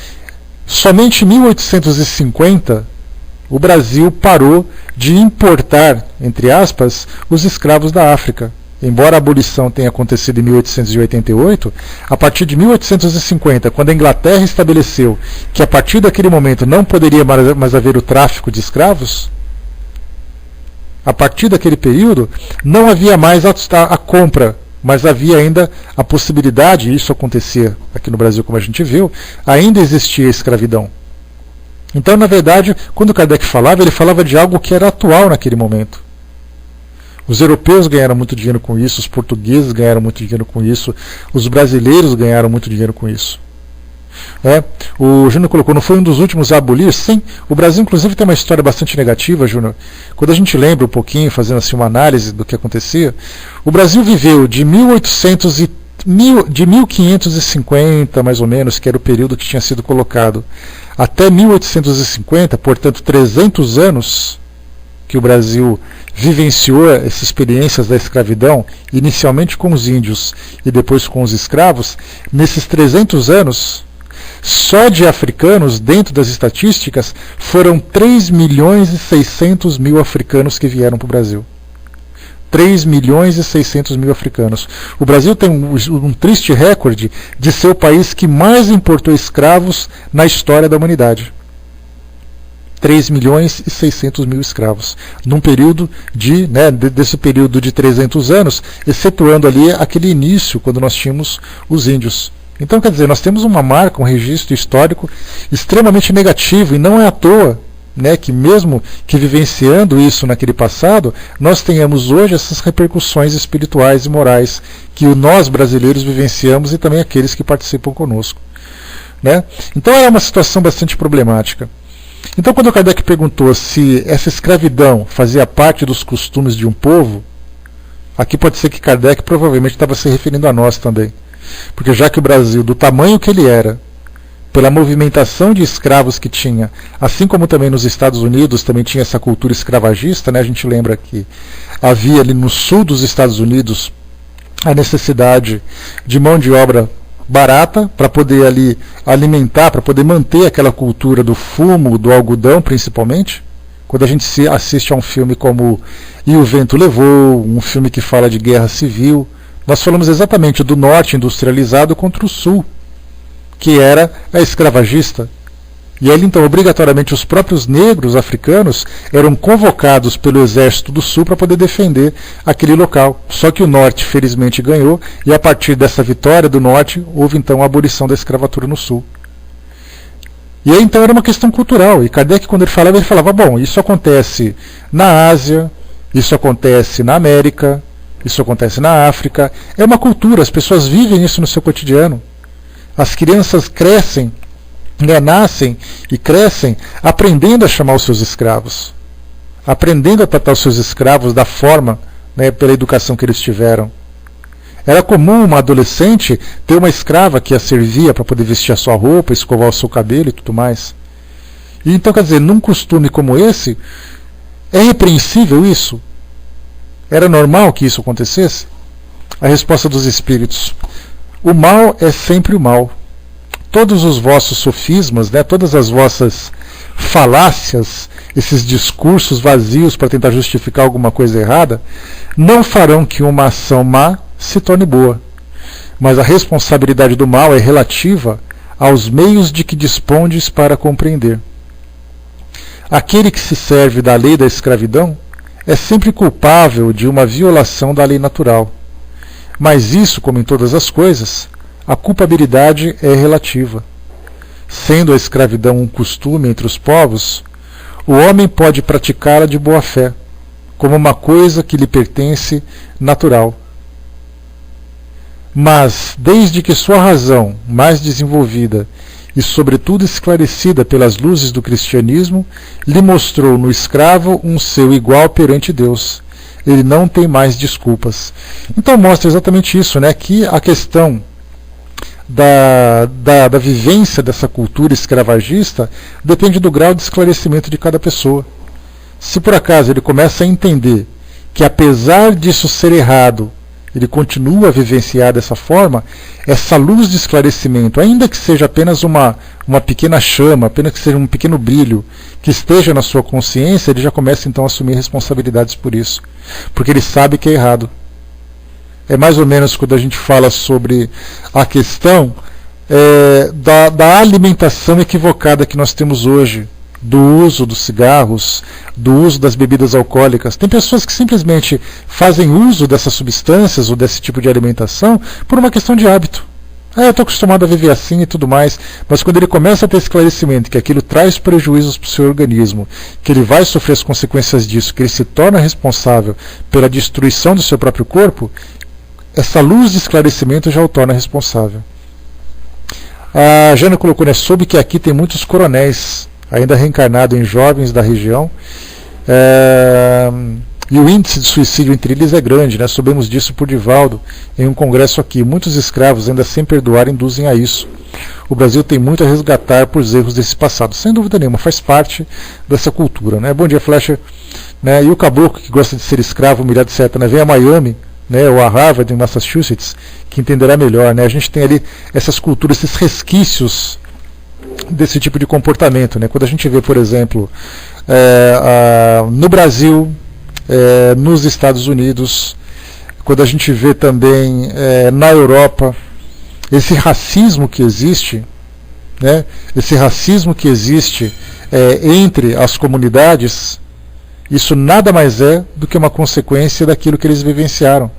somente em 1850 o Brasil parou de importar, entre aspas, os escravos da África. Embora a abolição tenha acontecido em 1888, a partir de 1850, quando a Inglaterra estabeleceu que a partir daquele momento não poderia mais haver o tráfico de escravos, a partir daquele período não havia mais a compra, mas havia ainda a possibilidade, e isso acontecia aqui no Brasil como a gente viu, ainda existia a escravidão. Então, na verdade, quando Kardec falava, ele falava de algo que era atual naquele momento. Os europeus ganharam muito dinheiro com isso, os portugueses ganharam muito dinheiro com isso, os brasileiros ganharam muito dinheiro com isso. O Júnior colocou, não foi um dos últimos a abolir? Sim, o Brasil inclusive tem uma história bastante negativa, Júnior. Quando a gente lembra um pouquinho, fazendo assim uma análise do que acontecia, o Brasil viveu de 1550, mais ou menos, que era o período que tinha sido colocado, até 1850, portanto 300 anos, que o Brasil vivenciou essas experiências da escravidão, inicialmente com os índios e depois com os escravos. Nesses 300 anos, só de africanos, dentro das estatísticas, foram 3.600.000 africanos que vieram para o Brasil. 3.600.000 africanos. O Brasil tem um triste recorde de ser o país que mais importou escravos na história da humanidade. 3.600.000 escravos, num período desse período de 300 anos, excetuando ali aquele início, quando nós tínhamos os índios. Então, quer dizer, nós temos uma marca, um registro histórico extremamente negativo, e não é à toa que mesmo que vivenciando isso naquele passado, nós tenhamos hoje essas repercussões espirituais e morais que nós brasileiros vivenciamos e também aqueles que participam conosco. né? Então era uma situação bastante problemática. Então quando o Kardec perguntou se essa escravidão fazia parte dos costumes de um povo, aqui pode ser que Kardec provavelmente estava se referindo a nós também. Porque já que o Brasil, do tamanho que ele era, pela movimentação de escravos que tinha, assim como também nos Estados Unidos também tinha essa cultura escravagista, né? A gente lembra que havia ali no sul dos Estados Unidos a necessidade de mão de obra barata para poder ali alimentar, para poder manter aquela cultura do fumo, do algodão principalmente. Quando a gente assiste a um filme como E o Vento Levou, um filme que fala de guerra civil, nós falamos exatamente do norte industrializado contra o sul, que era a escravagista. E aí, então, obrigatoriamente, os próprios negros africanos eram convocados pelo exército do sul para poder defender aquele local. Só que o norte, felizmente, ganhou, e a partir dessa vitória do norte, houve, então, a abolição da escravatura no sul. E aí, então, era uma questão cultural. E Kardec, quando ele falava, bom, isso acontece na Ásia, isso acontece na América, isso acontece na África. É uma cultura, as pessoas vivem isso no seu cotidiano. As crianças crescem, né, nascem e crescem aprendendo a chamar os seus escravos, aprendendo a tratar os seus escravos da forma, né, pela educação que eles tiveram. Era comum uma adolescente ter uma escrava que a servia para poder vestir a sua roupa, escovar o seu cabelo e tudo mais. E então, quer dizer, num costume como esse, é repreensível isso? Era normal que isso acontecesse? A resposta dos espíritos: o mal é sempre o mal. Todos os vossos sofismas, né, todas as vossas falácias, esses discursos vazios para tentar justificar alguma coisa errada, não farão que uma ação má se torne boa. Mas a responsabilidade do mal é relativa aos meios de que dispondes para compreender. Aquele que se serve da lei da escravidão é sempre culpável de uma violação da lei natural. Mas isso, como em todas as coisas, a culpabilidade é relativa. Sendo a escravidão um costume entre os povos, o homem pode praticá-la de boa fé, como uma coisa que lhe pertence natural. Mas, desde que sua razão, mais desenvolvida e sobretudo esclarecida pelas luzes do cristianismo, lhe mostrou no escravo um seu igual perante Deus, ele não tem mais desculpas. Então mostra exatamente isso, né, que a questão da vivência dessa cultura escravagista depende do grau de esclarecimento de cada pessoa. Se por acaso ele começa a entender que, apesar disso ser errado, ele continua a vivenciar dessa forma, essa luz de esclarecimento, ainda que seja apenas uma pequena chama, apenas que seja um pequeno brilho que esteja na sua consciência, ele já começa então a assumir responsabilidades por isso, porque ele sabe que é errado. É mais ou menos quando a gente fala sobre a questão da alimentação equivocada que nós temos hoje, do uso dos cigarros, do uso das bebidas alcoólicas. Tem pessoas que simplesmente fazem uso dessas substâncias ou desse tipo de alimentação por uma questão de hábito. Eu estou acostumado a viver assim e tudo mais, mas quando ele começa a ter esclarecimento que aquilo traz prejuízos para o seu organismo, que ele vai sofrer as consequências disso, que ele se torna responsável pela destruição do seu próprio corpo, essa luz de esclarecimento já o torna responsável. A Jana colocou, né, soube que aqui tem muitos coronéis ainda reencarnados em jovens da região, e o índice de suicídio entre eles é grande, né? Soubemos disso por Divaldo em um congresso aqui. Muitos escravos, ainda sem perdoar, induzem a isso. O Brasil tem muito a resgatar por erros desse passado. Sem dúvida nenhuma, faz parte dessa cultura, né? Bom dia, Flecha. Né? E o caboclo que gosta de ser escravo, humilhado, etc., né? Vem a Miami, né? Ou a Harvard, em Massachusetts, que entenderá melhor, né? A gente tem ali essas culturas, esses resquícios desse tipo de comportamento, né? Quando a gente vê, por exemplo, no Brasil, nos Estados Unidos, quando a gente vê também na Europa, esse racismo que existe, né? Esse racismo que existe entre as comunidades, isso nada mais é do que uma consequência daquilo que eles vivenciaram.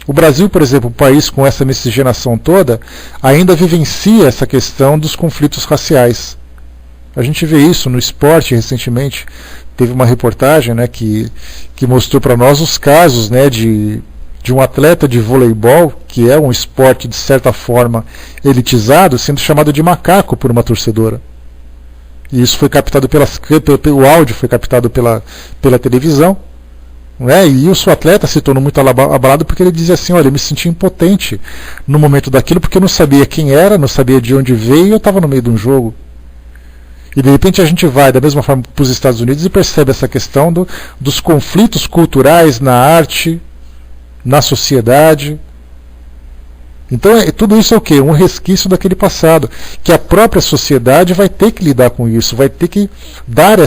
O Brasil, por exemplo, um país com essa miscigenação toda, ainda vivencia essa questão dos conflitos raciais. A gente vê isso no esporte recentemente. Teve uma reportagem, né, que mostrou para nós os casos, né, de de um atleta de voleibol, que é um esporte de certa forma elitizado, sendo chamado de macaco por uma torcedora. E isso foi captado o áudio foi captado pela televisão, né? E o seu atleta se tornou muito abalado porque ele dizia assim: olha, eu me senti impotente no momento daquilo porque eu não sabia quem era, não sabia de onde veio, e eu estava no meio de um jogo. E de repente a gente vai da mesma forma para os Estados Unidos e percebe essa questão dos conflitos culturais na arte, na sociedade. Então tudo isso é o quê? Um resquício daquele passado, que a própria sociedade vai ter que lidar com isso, vai ter que dar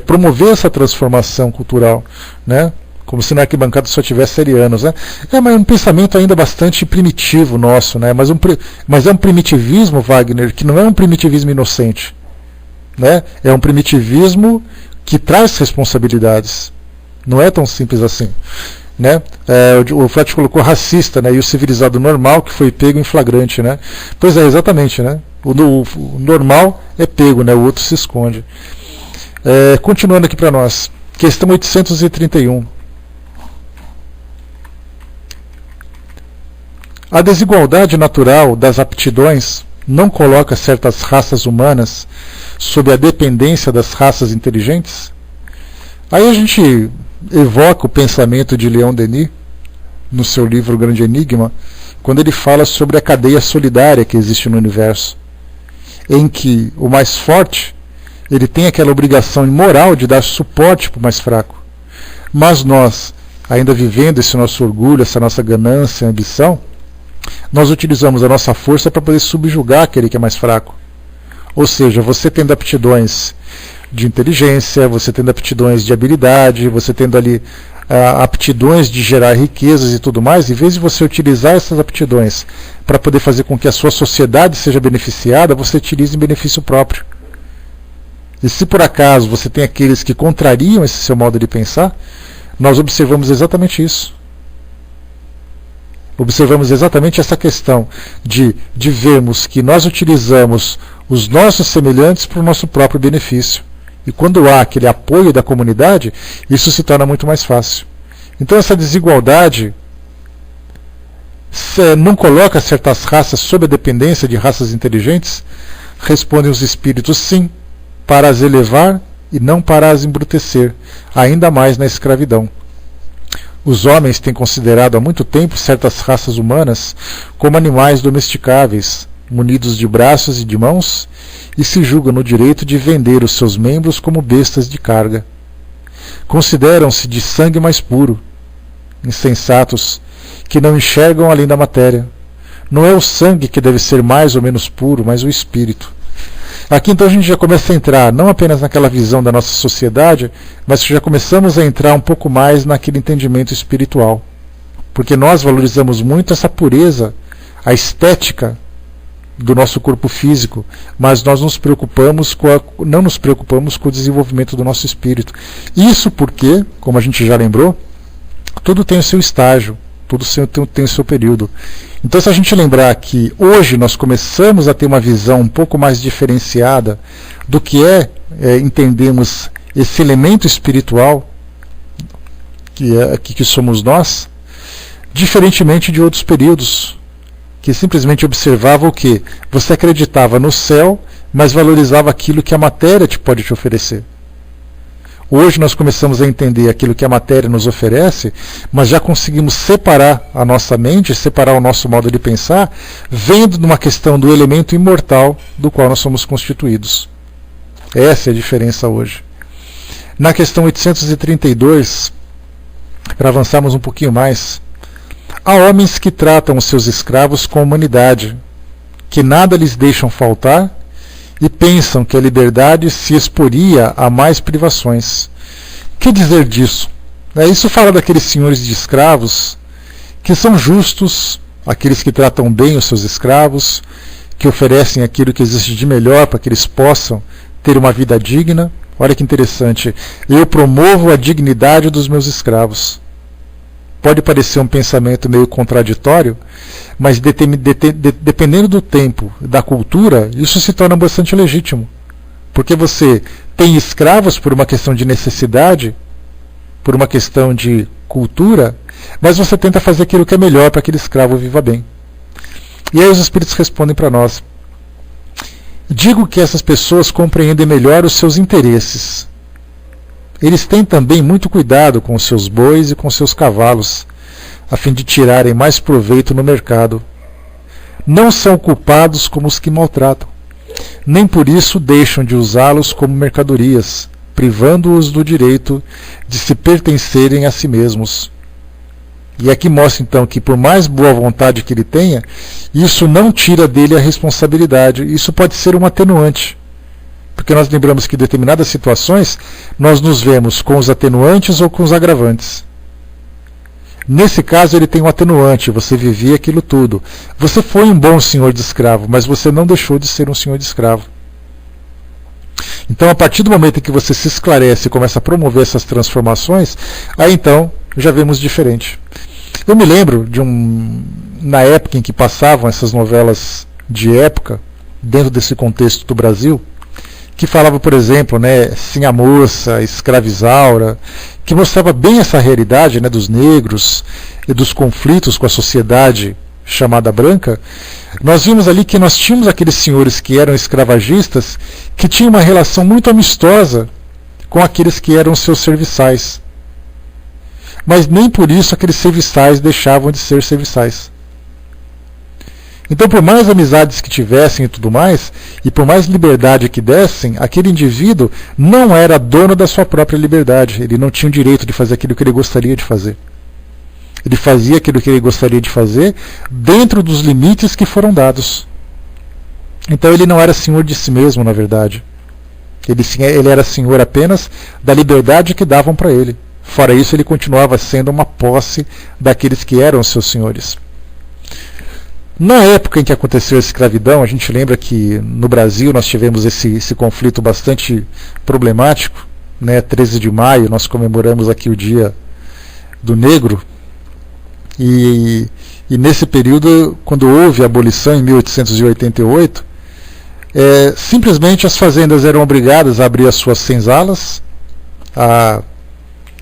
promover essa transformação cultural, né? Como se na arquibancada só tivesse arianos, né? Mas é um pensamento ainda bastante primitivo nosso, né? Mas é um primitivismo, Wagner, que não é um primitivismo inocente, né? É um primitivismo que traz responsabilidades. Não é tão simples assim, né? O Freud colocou racista, né? E o civilizado normal que foi pego em flagrante, né? Pois é, exatamente, né? O normal é pego, né? O outro se esconde. Continuando aqui para nós, questão 831. A desigualdade natural das aptidões não coloca certas raças humanas sob a dependência das raças inteligentes? Aí a gente evoca o pensamento de Leon Denis, no seu livro O Grande Enigma, quando ele fala sobre a cadeia solidária que existe no universo, em que o mais forte ele tem aquela obrigação moral de dar suporte para o mais fraco. Mas nós, ainda vivendo esse nosso orgulho, essa nossa ganância, ambição, nós utilizamos a nossa força para poder subjugar aquele que é mais fraco. Ou seja, você tendo aptidões de inteligência, você tendo aptidões de habilidade, você tendo ali aptidões de gerar riquezas e tudo mais, em vez de você utilizar essas aptidões para poder fazer com que a sua sociedade seja beneficiada, você utiliza em benefício próprio. E se por acaso você tem aqueles que contrariam esse seu modo de pensar, nós observamos exatamente isso. Observamos exatamente essa questão de vermos que nós utilizamos os nossos semelhantes para o nosso próprio benefício. E quando há aquele apoio da comunidade, isso se torna muito mais fácil. Então essa desigualdade não coloca certas raças sob a dependência de raças inteligentes? Respondem os espíritos sim, para as elevar e não para as embrutecer, ainda mais na escravidão. Os homens têm considerado há muito tempo certas raças humanas como animais domesticáveis, munidos de braços e de mãos, e se julgam no direito de vender os seus membros como bestas de carga. Consideram-se de sangue mais puro, insensatos, que não enxergam além da matéria. Não é o sangue que deve ser mais ou menos puro, mas o espírito. Aqui então a gente já começa a entrar não apenas naquela visão da nossa sociedade, mas já começamos a entrar um pouco mais naquele entendimento espiritual. Porque nós valorizamos muito essa pureza, a estética do nosso corpo físico, mas nós não nos preocupamos com o desenvolvimento do nosso espírito. Isso porque, como a gente já lembrou, tudo tem o seu estágio, tudo tem o seu período. Então, se a gente lembrar que hoje nós começamos a ter uma visão um pouco mais diferenciada do que entendemos esse elemento espiritual que somos nós, diferentemente de outros períodos, que simplesmente observava o que? Você acreditava no céu, mas valorizava aquilo que a matéria pode te oferecer. Hoje nós começamos a entender aquilo que a matéria nos oferece, mas já conseguimos separar a nossa mente, separar o nosso modo de pensar, vendo numa questão do elemento imortal do qual nós somos constituídos. Essa é a diferença hoje. Na questão 832, para avançarmos um pouquinho mais, há homens que tratam os seus escravos com humanidade, que nada lhes deixam faltar, e pensam que a liberdade se exporia a mais privações. Que dizer disso? Isso fala daqueles senhores de escravos que são justos, aqueles que tratam bem os seus escravos, que oferecem aquilo que existe de melhor para que eles possam ter uma vida digna. Olha que interessante. Eu promovo a dignidade dos meus escravos. Pode parecer um pensamento meio contraditório, mas dependendo do tempo, da cultura, isso se torna bastante legítimo. Porque você tem escravos por uma questão de necessidade, por uma questão de cultura, mas você tenta fazer aquilo que é melhor para que aquele escravo viva bem. E aí os espíritos respondem para nós: digo que essas pessoas compreendem melhor os seus interesses. Eles têm também muito cuidado com os seus bois e com os seus cavalos, a fim de tirarem mais proveito no mercado. Não são culpados como os que maltratam, nem por isso deixam de usá-los como mercadorias, privando-os do direito de se pertencerem a si mesmos. E aqui mostra então que, por mais boa vontade que ele tenha, isso não tira dele a responsabilidade. Isso pode ser um atenuante, porque nós lembramos que em determinadas situações nós nos vemos com os atenuantes ou com os agravantes. Nesse caso ele tem um atenuante: você vivia aquilo tudo. Você foi um bom senhor de escravo, mas você não deixou de ser um senhor de escravo. Então, a partir do momento em que você se esclarece e começa a promover essas transformações, aí então já vemos diferente. Eu me lembro na época em que passavam essas novelas de época, dentro desse contexto do Brasil, que falava, por exemplo, Sim a Moça, Escravizaura, que mostrava bem essa realidade, dos negros e dos conflitos com a sociedade chamada branca. Nós vimos ali que nós tínhamos aqueles senhores que eram escravagistas, que tinham uma relação muito amistosa com aqueles que eram seus serviçais. Mas nem por isso aqueles serviçais deixavam de ser serviçais. Então, por mais amizades que tivessem e tudo mais, e por mais liberdade que dessem, aquele indivíduo não era dono da sua própria liberdade. Ele não tinha o direito de fazer aquilo que ele gostaria de fazer. Ele fazia aquilo que ele gostaria de fazer dentro dos limites que foram dados. Então ele não era senhor de si mesmo, na verdade. Ele era senhor apenas da liberdade que davam para ele. Fora isso, ele continuava sendo uma posse daqueles que eram seus senhores. Na época em que aconteceu a escravidão, a gente lembra que no Brasil nós tivemos esse conflito bastante problemático. 13 de maio, nós comemoramos aqui o Dia do Negro. E nesse período, quando houve a abolição em 1888, simplesmente as fazendas eram obrigadas a abrir as suas senzalas, a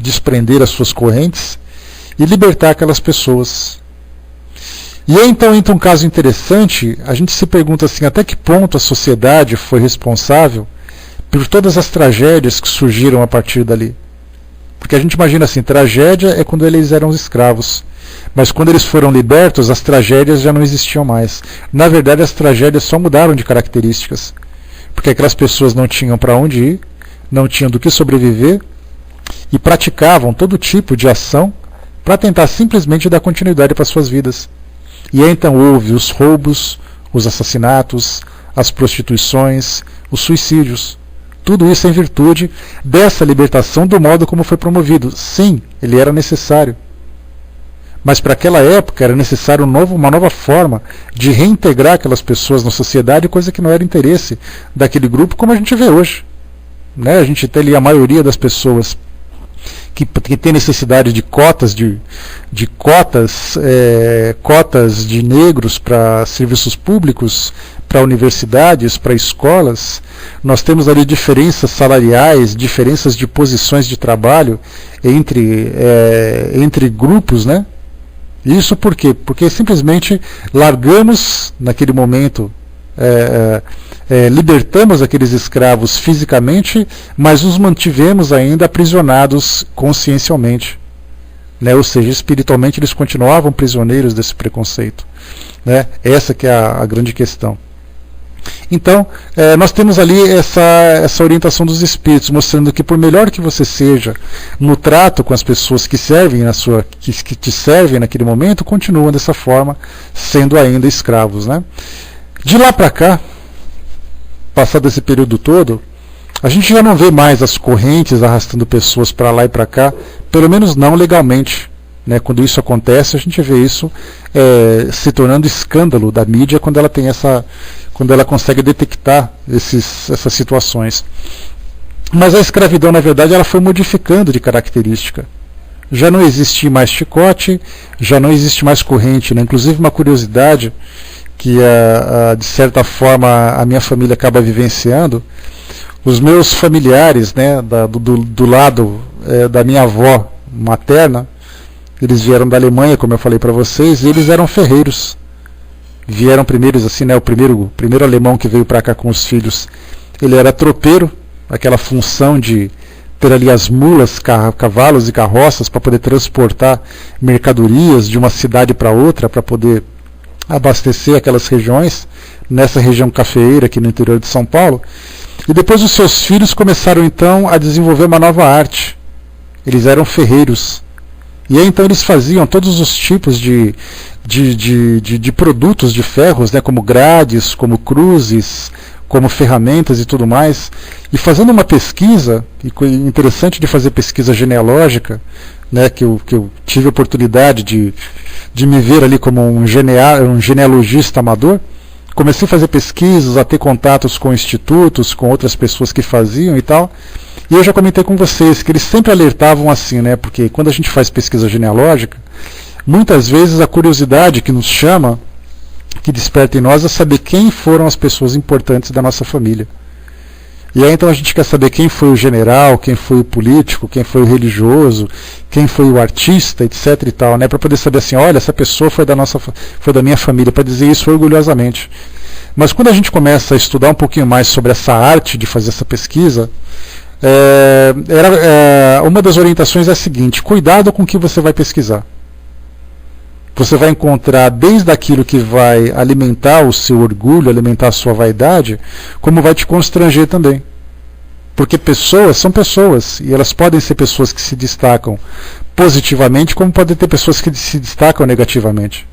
desprender as suas correntes e libertar aquelas pessoas. E aí então entra um caso interessante. A gente se pergunta assim: até que ponto a sociedade foi responsável por todas as tragédias que surgiram a partir dali? Porque a gente imagina assim, tragédia é quando eles eram escravos, mas quando eles foram libertos, as tragédias já não existiam mais. Na verdade, as tragédias só mudaram de características, porque aquelas pessoas não tinham para onde ir, não tinham do que sobreviver, e praticavam todo tipo de ação para tentar simplesmente dar continuidade para suas vidas. E aí então houve os roubos, os assassinatos, as prostituições, os suicídios. Tudo isso em virtude dessa libertação do modo como foi promovido. Sim, ele era necessário. Mas para aquela época era necessário uma nova forma de reintegrar aquelas pessoas na sociedade, coisa que não era interesse daquele grupo, como a gente vê hoje. A gente tem ali a maioria das pessoas que tem necessidade de cotas cotas de negros para serviços públicos, para universidades, para escolas. Nós temos ali diferenças salariais, diferenças de posições de trabalho entre grupos, Isso por quê? Porque simplesmente largamos naquele momento, libertamos aqueles escravos fisicamente, mas os mantivemos ainda aprisionados consciencialmente. Ou seja, espiritualmente eles continuavam prisioneiros desse preconceito. Essa que é a grande questão. Então, nós temos ali essa orientação dos espíritos, mostrando que por melhor que você seja no trato com as pessoas que servem que te servem naquele momento, continuam dessa forma, sendo ainda escravos. De lá para cá, passado esse período todo, a gente já não vê mais as correntes arrastando pessoas para lá e para cá, pelo menos não legalmente. Quando isso acontece, a gente vê isso se tornando escândalo da mídia quando ela consegue detectar essas situações. Mas a escravidão, na verdade, ela foi modificando de característica. Já não existe mais chicote, já não existe mais corrente. Inclusive, uma curiosidade que, de certa forma, a minha família acaba vivenciando. Os meus familiares, do lado da minha avó materna, Eles vieram da Alemanha, como eu falei para vocês, e eles eram ferreiros. Vieram primeiros, assim, né? O primeiro alemão que veio para cá com os filhos, ele era tropeiro, aquela função de ter ali as mulas, cavalos e carroças para poder transportar mercadorias de uma cidade para outra, para poder abastecer aquelas regiões, nessa região cafeeira aqui no interior de São Paulo. E depois os seus filhos começaram então a desenvolver uma nova arte. Eles eram ferreiros. E aí então eles faziam todos os tipos de produtos de ferros, né, como grades, como cruzes, como ferramentas e tudo mais. E fazendo uma pesquisa, e interessante de fazer pesquisa genealógica, né, que eu tive a oportunidade de me ver ali como um genealogista amador, comecei a fazer pesquisas, a ter contatos com institutos, com outras pessoas que faziam e tal. E eu já comentei com vocês que eles sempre alertavam assim, né? Porque quando a gente faz pesquisa genealógica, muitas vezes a curiosidade que nos chama, que desperta em nós, é saber quem foram as pessoas importantes da nossa família. E aí então a gente quer saber quem foi o general, quem foi o político, quem foi o religioso, quem foi o artista, etc e tal, né? Para poder saber assim, olha, essa pessoa foi da minha família, para dizer isso orgulhosamente. Mas quando a gente começa a estudar um pouquinho mais sobre essa arte de fazer essa pesquisa, uma das orientações é a seguinte: cuidado com o que você vai pesquisar. Você vai encontrar desde aquilo que vai alimentar o seu orgulho, alimentar a sua vaidade, como vai te constranger também. Porque pessoas são pessoas, e elas podem ser pessoas que se destacam positivamente, como podem ter pessoas que se destacam negativamente.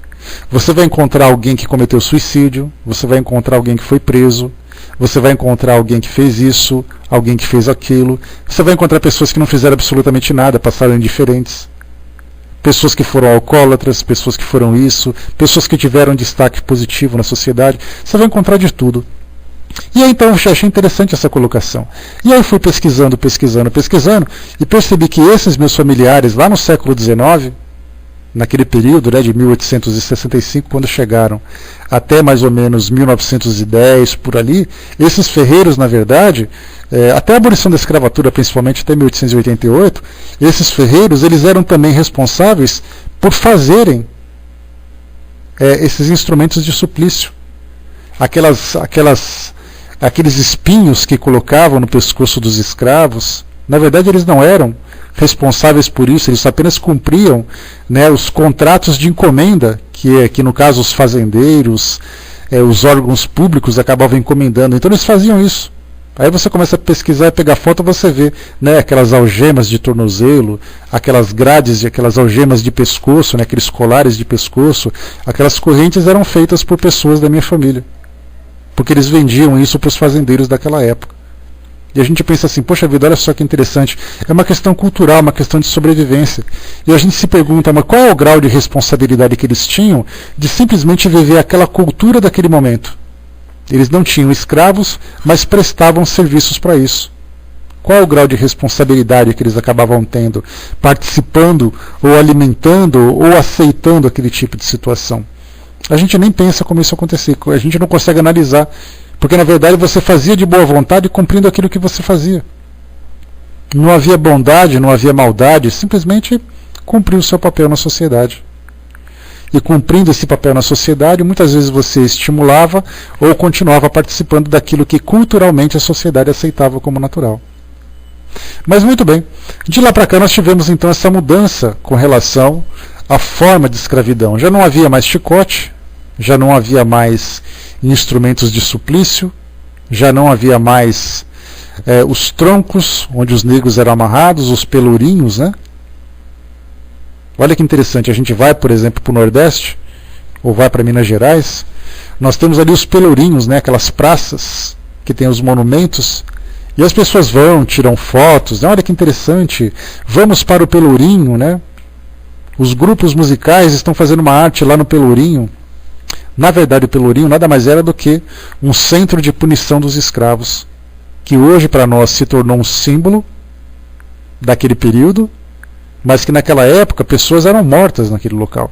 Você vai encontrar alguém que cometeu suicídio, você vai encontrar alguém que foi preso, você vai encontrar alguém que fez isso, alguém que fez aquilo, você vai encontrar pessoas que não fizeram absolutamente nada, passaram indiferentes. Pessoas que foram alcoólatras, pessoas que foram isso, pessoas que tiveram destaque positivo na sociedade, você vai encontrar de tudo. E aí então eu achei interessante essa colocação. E aí eu fui pesquisando, e percebi que esses meus familiares lá no século XIX, naquele período, né, de 1865, quando chegaram até mais ou menos 1910, por ali, esses ferreiros, na verdade, até a abolição da escravatura, principalmente até 1888, esses ferreiros, eles eram também responsáveis por fazerem esses instrumentos de suplício. Aqueles espinhos que colocavam no pescoço dos escravos, na verdade eles não eram responsáveis por isso, eles apenas cumpriam, né, os contratos de encomenda, que no caso os fazendeiros, os órgãos públicos acabavam encomendando. Então eles faziam isso. Aí você começa a pesquisar e pegar foto, você vê, né, aquelas algemas de tornozelo, aquelas grades, aquelas algemas de pescoço, né, aqueles colares de pescoço, aquelas correntes eram feitas por pessoas da minha família, porque eles vendiam isso para os fazendeiros daquela época. E a gente pensa assim, poxa vida, olha só que interessante. É uma questão cultural, uma questão de sobrevivência. E a gente se pergunta, mas qual é o grau de responsabilidade que eles tinham de simplesmente viver aquela cultura daquele momento? Eles não tinham escravos, mas prestavam serviços para isso. Qual é o grau de responsabilidade que eles acabavam tendo, participando, ou alimentando, ou aceitando aquele tipo de situação? A gente nem pensa como isso acontecia, a gente não consegue analisar. Porque na verdade você fazia de boa vontade cumprindo aquilo que você fazia. Não havia bondade, não havia maldade, simplesmente cumpriu o seu papel na sociedade. E cumprindo esse papel na sociedade, muitas vezes você estimulava ou continuava participando daquilo que culturalmente a sociedade aceitava como natural. Mas muito bem, de lá para cá nós tivemos então essa mudança com relação à forma de escravidão. Já não havia mais chicote, já não havia mais instrumentos de suplício, já não havia mais os troncos onde os negros eram amarrados, os pelourinhos, né? Olha que interessante, a gente vai, por exemplo, para o Nordeste, ou vai para Minas Gerais, nós temos ali os pelourinhos, né? Aquelas praças que tem os monumentos, e as pessoas vão, tiram fotos, né? Olha que interessante, vamos para o pelourinho, né? Os grupos musicais estão fazendo uma arte lá no pelourinho. Na verdade, o pelourinho nada mais era do que um centro de punição dos escravos, que hoje para nós se tornou um símbolo daquele período, mas que naquela época pessoas eram mortas naquele local.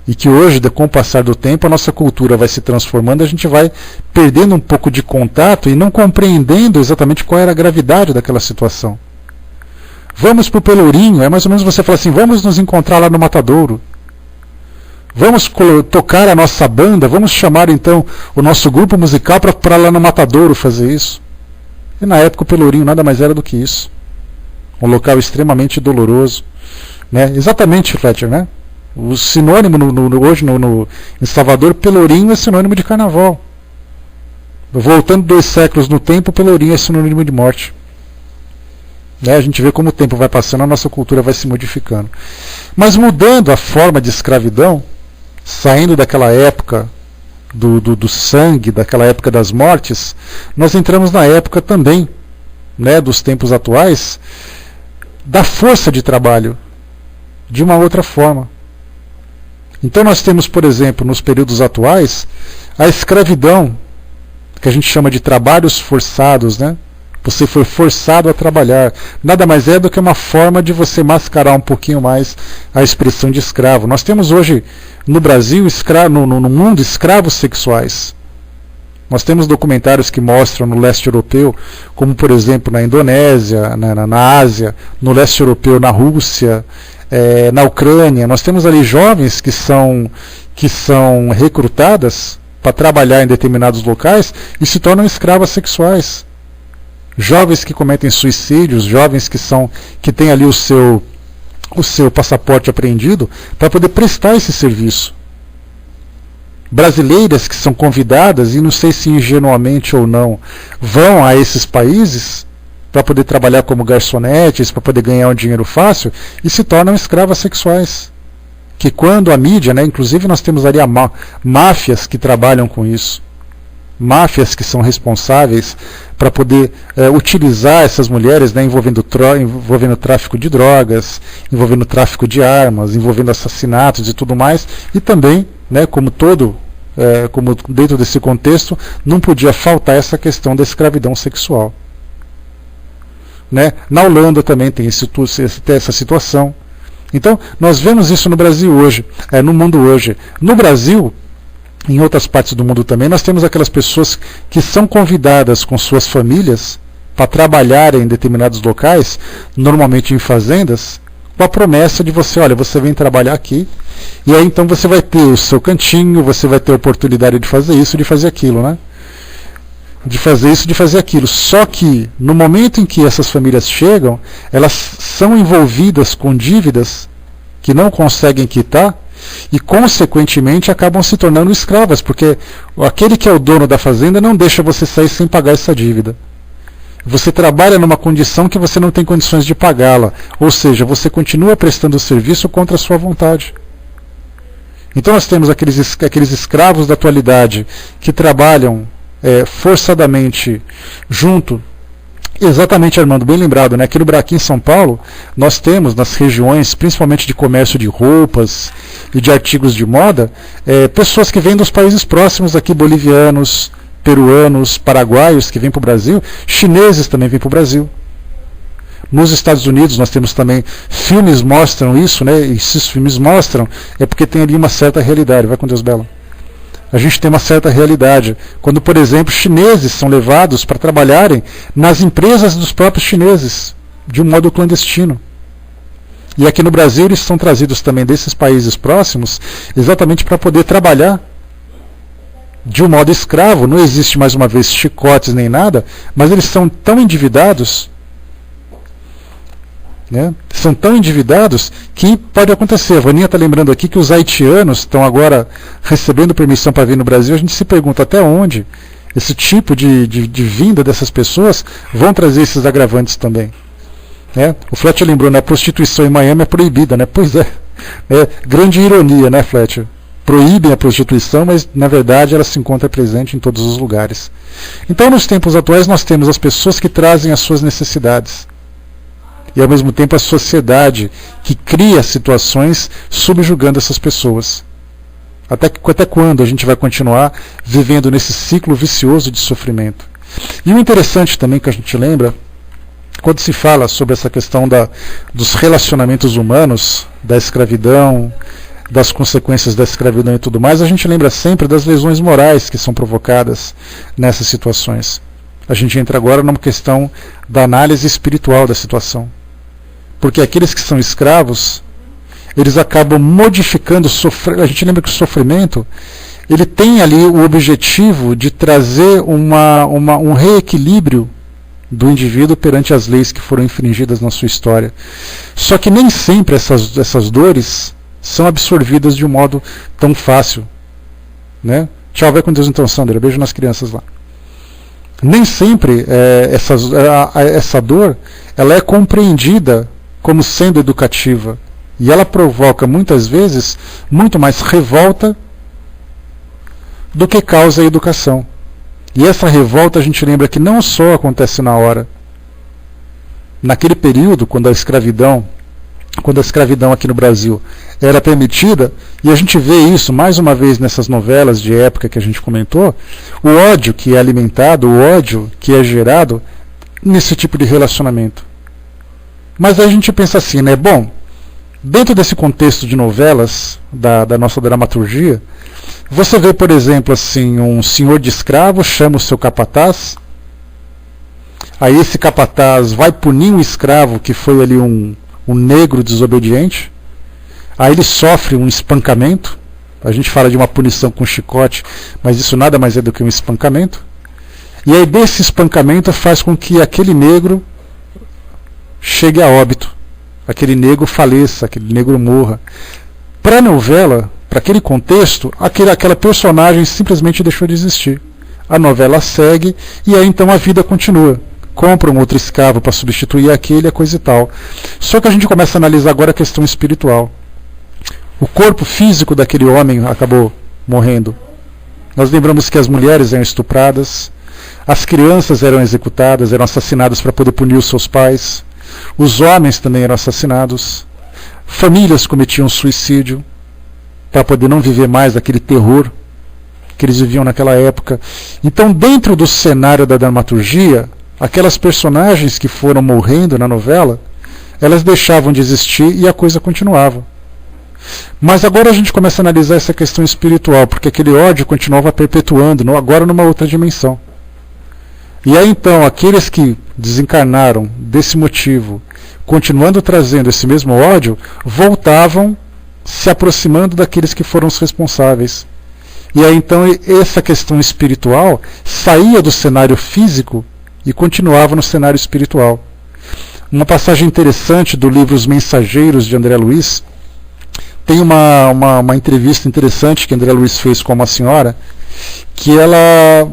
E que hoje, com o passar do tempo, a nossa cultura vai se transformando, a gente vai perdendo um pouco de contato e não compreendendo exatamente qual era a gravidade daquela situação. Vamos para o Pelourinho, é mais ou menos você falar assim, vamos nos encontrar lá no Matadouro. Vamos tocar a nossa banda, vamos chamar então o nosso grupo musical para lá no Matadouro fazer isso. E na época o Pelourinho nada mais era do que isso. Um local extremamente doloroso. Né? Exatamente, Fletcher, né? O sinônimo hoje em Salvador, Pelourinho é sinônimo de carnaval. Voltando 2 séculos no tempo, Pelourinho é sinônimo de morte. Né? A gente vê como o tempo vai passando, a nossa cultura vai se modificando. Mas mudando a forma de escravidão, saindo daquela época do sangue, daquela época das mortes, nós entramos na época também, né, dos tempos atuais, da força de trabalho, de uma outra forma. Então nós temos, por exemplo, nos períodos atuais, a escravidão, que a gente chama de trabalhos forçados, né? Você foi forçado a trabalhar. Nada mais é do que uma forma de você mascarar um pouquinho mais a expressão de escravo. Nós temos hoje no Brasil, no mundo, escravos sexuais. Nós temos documentários que mostram no leste europeu, como por exemplo na Indonésia, na Ásia, no leste europeu, na Rússia, na Ucrânia. Nós temos ali jovens que são recrutadas para trabalhar em determinados locais e se tornam escravas sexuais. Jovens que cometem suicídios, jovens que têm ali o seu passaporte apreendido para poder prestar esse serviço. Brasileiras que são convidadas, e não sei se ingenuamente ou não, vão a esses países para poder trabalhar como garçonetes, para poder ganhar um dinheiro fácil, e se tornam escravas sexuais. Que quando a mídia, né, inclusive nós temos ali máfias que trabalham com isso. Máfias que são responsáveis para poder utilizar essas mulheres, né, envolvendo tráfico de drogas, envolvendo tráfico de armas, envolvendo assassinatos e tudo mais, e também, né, como dentro desse contexto, não podia faltar essa questão da escravidão sexual. Né? Na Holanda também tem essa situação. Então, nós vemos isso no Brasil hoje, no mundo hoje. No Brasil, em outras partes do mundo também, nós temos aquelas pessoas que são convidadas com suas famílias para trabalhar em determinados locais, normalmente em fazendas, com a promessa de olha, você vem trabalhar aqui, e aí então você vai ter o seu cantinho, você vai ter a oportunidade de fazer isso, de fazer aquilo, né? De fazer isso, de fazer aquilo. Só que, no momento em que essas famílias chegam, elas são envolvidas com dívidas que não conseguem quitar, e consequentemente acabam se tornando escravas, porque aquele que é o dono da fazenda não deixa você sair sem pagar essa dívida. Você trabalha numa condição que você não tem condições de pagá-la, ou seja, você continua prestando o serviço contra a sua vontade. Então nós temos aqueles escravos da atualidade que trabalham forçadamente junto. Exatamente, Armando, bem lembrado, né? Aqui em São Paulo, nós temos nas regiões, principalmente de comércio de roupas e de artigos de moda, pessoas que vêm dos países próximos aqui, bolivianos, peruanos, paraguaios que vêm para o Brasil, chineses também vêm para o Brasil. Nos Estados Unidos nós temos também, filmes mostram isso, né? E esses filmes mostram, porque tem ali uma certa realidade. Vai com Deus, Bela. A gente tem uma certa realidade. Quando, por exemplo, chineses são levados para trabalharem nas empresas dos próprios chineses, de um modo clandestino. E aqui no Brasil eles são trazidos também desses países próximos, exatamente para poder trabalhar de um modo escravo. Não existe, mais uma vez, chicotes nem nada, mas eles são tão endividados, né? São tão endividados que pode acontecer. A Vaninha está lembrando aqui que os haitianos estão agora recebendo permissão para vir no Brasil. A gente se pergunta até onde esse tipo de vinda dessas pessoas vão trazer esses agravantes também. Né? O Fletcher lembrou, né? A prostituição em Miami é proibida, né? Pois é. Grande ironia, né, Fletcher? Proíbem a prostituição, mas na verdade ela se encontra presente em todos os lugares. Então, nos tempos atuais, nós temos as pessoas que trazem as suas necessidades. E ao mesmo tempo a sociedade que cria situações subjugando essas pessoas. Até quando a gente vai continuar vivendo nesse ciclo vicioso de sofrimento? E o interessante também que a gente lembra, quando se fala sobre essa questão dos relacionamentos humanos, da escravidão, das consequências da escravidão e tudo mais, a gente lembra sempre das lesões morais que são provocadas nessas situações. A gente entra agora numa questão da análise espiritual da situação. porque aqueles que são escravos, eles acabam modificando, a gente lembra que o sofrimento, ele tem ali o objetivo de trazer um reequilíbrio do indivíduo perante as leis que foram infringidas na sua história. Só que nem sempre essas dores são absorvidas de um modo tão fácil, né? Tchau, vai com Deus então, Sandra. Beijo nas crianças lá. Nem sempre essa dor ela é compreendida como sendo educativa. E ela provoca, muitas vezes, muito mais revolta do que causa a educação. E essa revolta a gente lembra que não só acontece na hora. Naquele período, quando a escravidão aqui no Brasil era permitida, e a gente vê isso mais uma vez nessas novelas de época que a gente comentou, o ódio que é alimentado, o ódio que é gerado nesse tipo de relacionamento. Mas a gente pensa assim, né? Bom, dentro desse contexto de novelas da nossa dramaturgia, você vê, por exemplo, assim, um senhor de escravo chama o seu capataz, aí esse capataz vai punir um escravo que foi ali um negro desobediente, aí ele sofre um espancamento, a gente fala de uma punição com chicote, mas isso nada mais é do que um espancamento, e aí desse espancamento faz com que aquele negro chegue a óbito, aquele negro faleça, aquele negro morra. Para a novela, para aquele contexto, aquela personagem simplesmente deixou de existir. A novela segue e aí então a vida continua. Compra um outro escravo para substituir aquele, a coisa e tal. Só que a gente começa a analisar agora a questão espiritual. O corpo físico daquele homem acabou morrendo. Nós lembramos que as mulheres eram estupradas, as crianças eram executadas, eram assassinadas para poder punir os seus pais. Os homens também eram assassinados, famílias cometiam suicídio para poder não viver mais aquele terror que eles viviam naquela época. Então, dentro do cenário da dramaturgia, aquelas personagens que foram morrendo na novela, elas deixavam de existir e a coisa continuava. Mas agora a gente começa a analisar essa questão espiritual, porque aquele ódio continuava perpetuando, agora numa outra dimensão. E aí então, aqueles que desencarnaram desse motivo, continuando trazendo esse mesmo ódio, voltavam se aproximando daqueles que foram os responsáveis. E aí então essa questão espiritual saía do cenário físico e continuava no cenário espiritual. Uma passagem interessante do livro Os Mensageiros, de André Luiz, tem uma entrevista interessante que André Luiz fez com uma senhora, que ela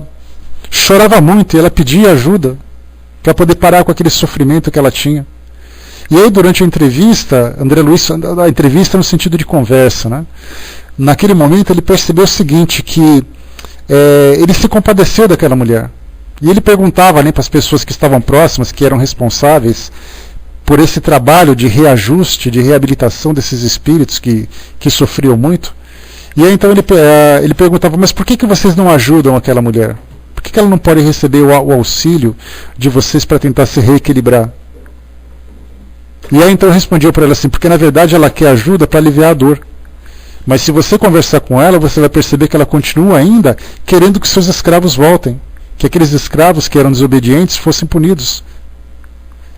chorava muito e ela pedia ajuda para poder parar com aquele sofrimento que ela tinha. E aí, durante a entrevista, André Luiz, a entrevista no sentido de conversa, né? Naquele momento ele percebeu o seguinte, que ele se compadeceu daquela mulher. E ele perguntava, né, para as pessoas que estavam próximas, que eram responsáveis por esse trabalho de reajuste, de reabilitação desses espíritos que sofriam muito. E aí então ele perguntava, mas por que vocês não ajudam aquela mulher? Por que ela não pode receber o auxílio de vocês para tentar se reequilibrar? E aí então eu respondi para ela assim, porque na verdade ela quer ajuda para aliviar a dor. Mas se você conversar com ela, você vai perceber que ela continua ainda querendo que seus escravos voltem, que aqueles escravos que eram desobedientes fossem punidos.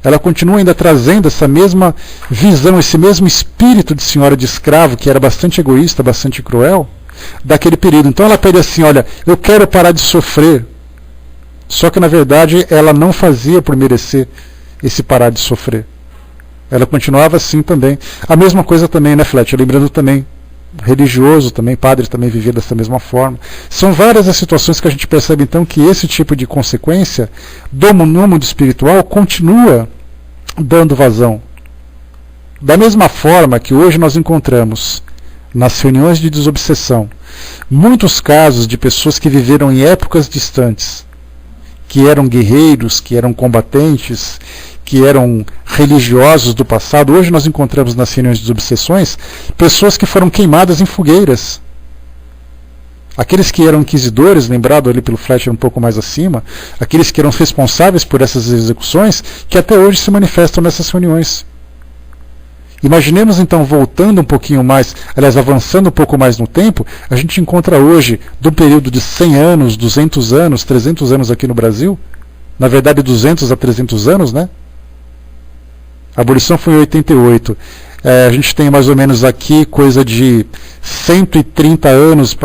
Ela continua ainda trazendo essa mesma visão, esse mesmo espírito de senhora de escravo, que era bastante egoísta, bastante cruel, daquele período. Então ela pede assim, olha, eu quero parar de sofrer. Só que na verdade ela não fazia por merecer esse parar de sofrer. Ela continuava assim também. A mesma coisa também, né, Fletcher? Lembrando também, religioso também, padre também vivia dessa mesma forma. São várias as situações que a gente percebe então que esse tipo de consequência no mundo espiritual continua dando vazão. Da mesma forma que hoje nós encontramos nas reuniões de desobsessão muitos casos de pessoas que viveram em épocas distantes, que eram guerreiros, que eram combatentes, que eram religiosos do passado. Hoje nós encontramos nas reuniões de desobsessões pessoas que foram queimadas em fogueiras. Aqueles que eram inquisidores, lembrado ali pelo Fletcher um pouco mais acima, aqueles que eram responsáveis por essas execuções, que até hoje se manifestam nessas reuniões. Imaginemos então, voltando um pouquinho mais, aliás, avançando um pouco mais no tempo, a gente encontra hoje, do período de 100 anos, 200 anos, 300 anos aqui no Brasil, na verdade 200 a 300 anos, né? A abolição foi em 88. A gente tem mais ou menos aqui coisa de 130 anos,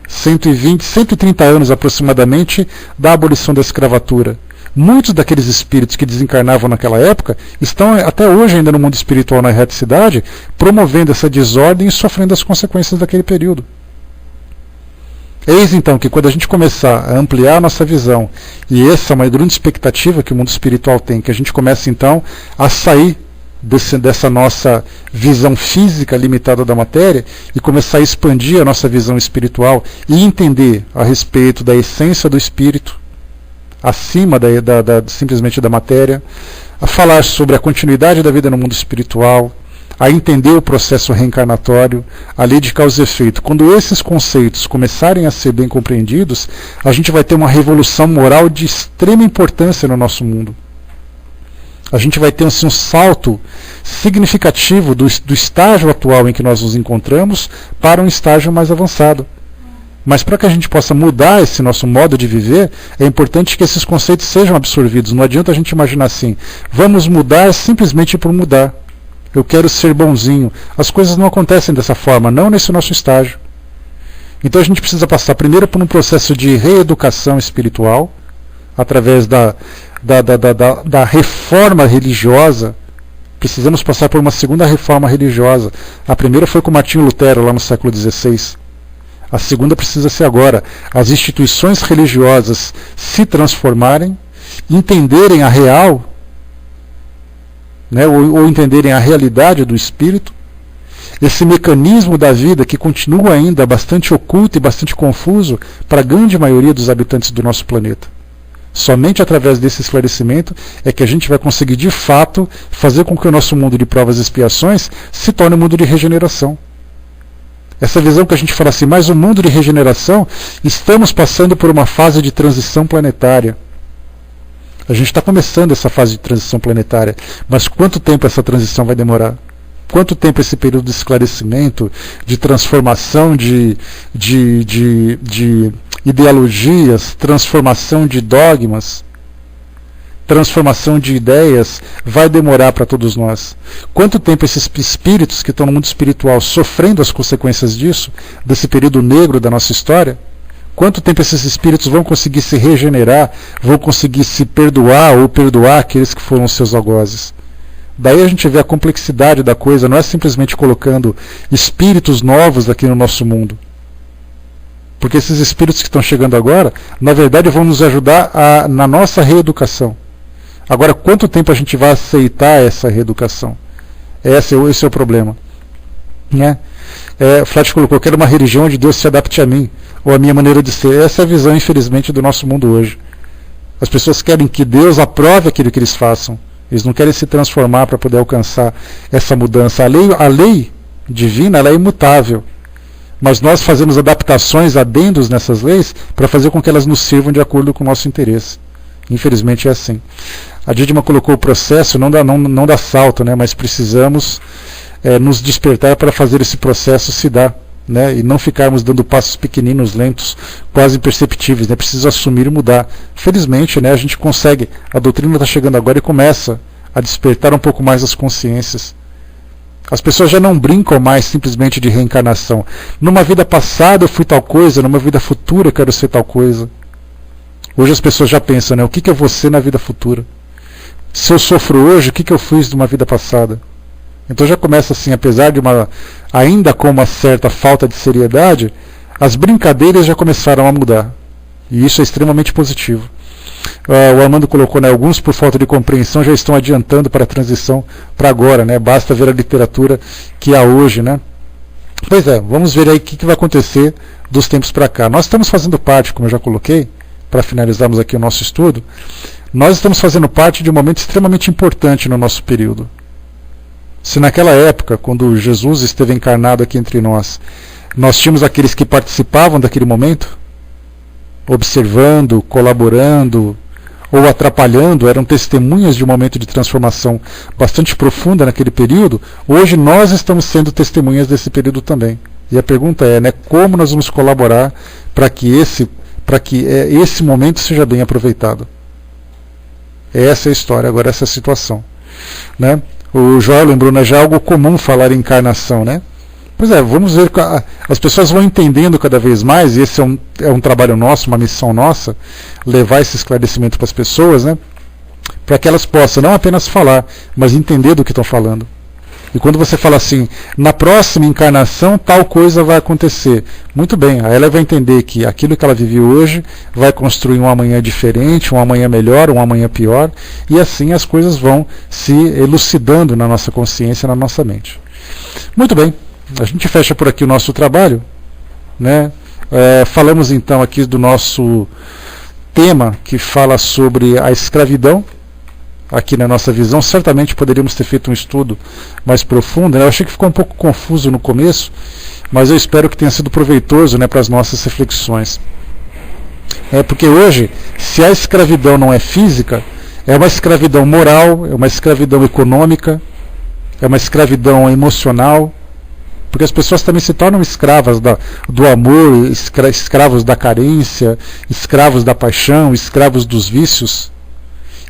130 anos aproximadamente da abolição da escravatura. Muitos daqueles espíritos que desencarnavam naquela época estão até hoje ainda no mundo espiritual na erraticidade, promovendo essa desordem e sofrendo as consequências daquele período. Eis então que quando a gente começar a ampliar a nossa visão, e essa é uma grande expectativa que o mundo espiritual tem, que a gente comece então a sair dessa nossa visão física limitada da matéria e começar a expandir a nossa visão espiritual e entender a respeito da essência do espírito, acima simplesmente da matéria, a falar sobre a continuidade da vida no mundo espiritual, a entender o processo reencarnatório, a lei de causa e efeito. Quando esses conceitos começarem a ser bem compreendidos, a gente vai ter uma revolução moral de extrema importância no nosso mundo. A gente vai ter assim, um salto significativo do estágio atual em que nós nos encontramos para um estágio mais avançado. Mas para que a gente possa mudar esse nosso modo de viver, é importante que esses conceitos sejam absorvidos. Não adianta a gente imaginar assim, vamos mudar simplesmente por mudar. Eu quero ser bonzinho. As coisas não acontecem dessa forma, não nesse nosso estágio. Então a gente precisa passar primeiro por um processo de reeducação espiritual, através da reforma religiosa. Precisamos passar por uma segunda reforma religiosa. A primeira foi com Martinho Lutero, lá no século XVI. A segunda precisa ser agora. As instituições religiosas se transformarem, entenderem a real, né, ou entenderem a realidade do espírito, esse mecanismo da vida que continua ainda bastante oculto e bastante confuso para a grande maioria dos habitantes do nosso planeta. Somente através desse esclarecimento é que a gente vai conseguir de fato fazer com que o nosso mundo de provas e expiações se torne um mundo de regeneração. Essa visão que a gente fala assim, mais um mundo de regeneração, estamos passando por uma fase de transição planetária. A gente está começando essa fase de transição planetária, mas quanto tempo essa transição vai demorar? Quanto tempo esse período de esclarecimento, de transformação de ideologias, transformação de dogmas, transformação de ideias vai demorar para todos nós? Quanto tempo esses espíritos que estão no mundo espiritual sofrendo as consequências disso, desse período negro da nossa história, quanto tempo esses espíritos vão conseguir se regenerar, vão conseguir se perdoar ou perdoar aqueles que foram seus algozes? Daí a gente vê a complexidade da coisa, não é simplesmente colocando espíritos novos aqui no nosso mundo. Porque esses espíritos que estão chegando agora, na verdade vão nos ajudar na nossa reeducação. Agora, quanto tempo a gente vai aceitar essa reeducação? Esse é o problema. Né? Flat colocou, eu quero uma religião onde Deus se adapte a mim, ou a minha maneira de ser. Essa é a visão, infelizmente, do nosso mundo hoje. As pessoas querem que Deus aprove aquilo que eles façam. Eles não querem se transformar para poder alcançar essa mudança. A lei divina, ela é imutável. Mas nós fazemos adaptações, adendos nessas leis, para fazer com que elas nos sirvam de acordo com o nosso interesse. Infelizmente é assim. A Dídima colocou o processo, não dá salto, né, mas precisamos nos despertar para fazer esse processo se dar, né, e não ficarmos dando passos pequeninos, lentos, quase imperceptíveis. Né, precisa assumir e mudar. Felizmente, né, a gente consegue. A doutrina está chegando agora e começa a despertar um pouco mais as consciências. As pessoas já não brincam mais simplesmente de reencarnação. Numa vida passada eu fui tal coisa, numa vida futura eu quero ser tal coisa. Hoje as pessoas já pensam, né, o que eu vou ser na vida futura? Se eu sofro hoje, o que eu fiz de uma vida passada? Então já começa assim, apesar de ainda com uma certa falta de seriedade, as brincadeiras já começaram a mudar. E isso é extremamente positivo. O Armando colocou, né, alguns por falta de compreensão já estão adiantando para a transição para agora, né? Basta ver a literatura que há hoje, né? Pois é, vamos ver aí o que vai acontecer dos tempos para cá. Nós estamos fazendo parte, como eu já coloquei, para finalizarmos aqui o nosso estudo, nós estamos fazendo parte de um momento extremamente importante no nosso período. Se naquela época, quando Jesus esteve encarnado aqui entre nós tínhamos aqueles que participavam daquele momento, observando, colaborando ou atrapalhando, eram testemunhas de um momento de transformação bastante profunda naquele período, hoje nós estamos sendo testemunhas desse período também. E a pergunta é, né, como nós vamos colaborar para que esse momento seja bem aproveitado? Essa é a história, agora essa é a situação, né? O Joel lembrou, né, já é algo comum falar em encarnação, né? Pois é, vamos ver, as pessoas vão entendendo cada vez mais, e esse é um trabalho nosso, uma missão nossa, levar esse esclarecimento para as pessoas, né? Para que elas possam não apenas falar, mas entender do que estão falando. E quando você fala assim, na próxima encarnação tal coisa vai acontecer, muito bem, aí ela vai entender que aquilo que ela vive hoje vai construir um amanhã diferente, um amanhã melhor, um amanhã pior, e assim as coisas vão se elucidando na nossa consciência, na nossa mente. Muito bem, a gente fecha por aqui o nosso trabalho, né? Falamos então aqui do nosso tema que fala sobre a escravidão, aqui na nossa visão. Certamente poderíamos ter feito um estudo mais profundo, né? Eu achei que ficou um pouco confuso no começo, mas eu espero que tenha sido proveitoso, né, para as nossas reflexões. Porque hoje, se a escravidão não é física, é uma escravidão moral, é uma escravidão econômica, é uma escravidão emocional, porque as pessoas também se tornam escravas do amor, escravos da carência, escravos da paixão, escravos dos vícios.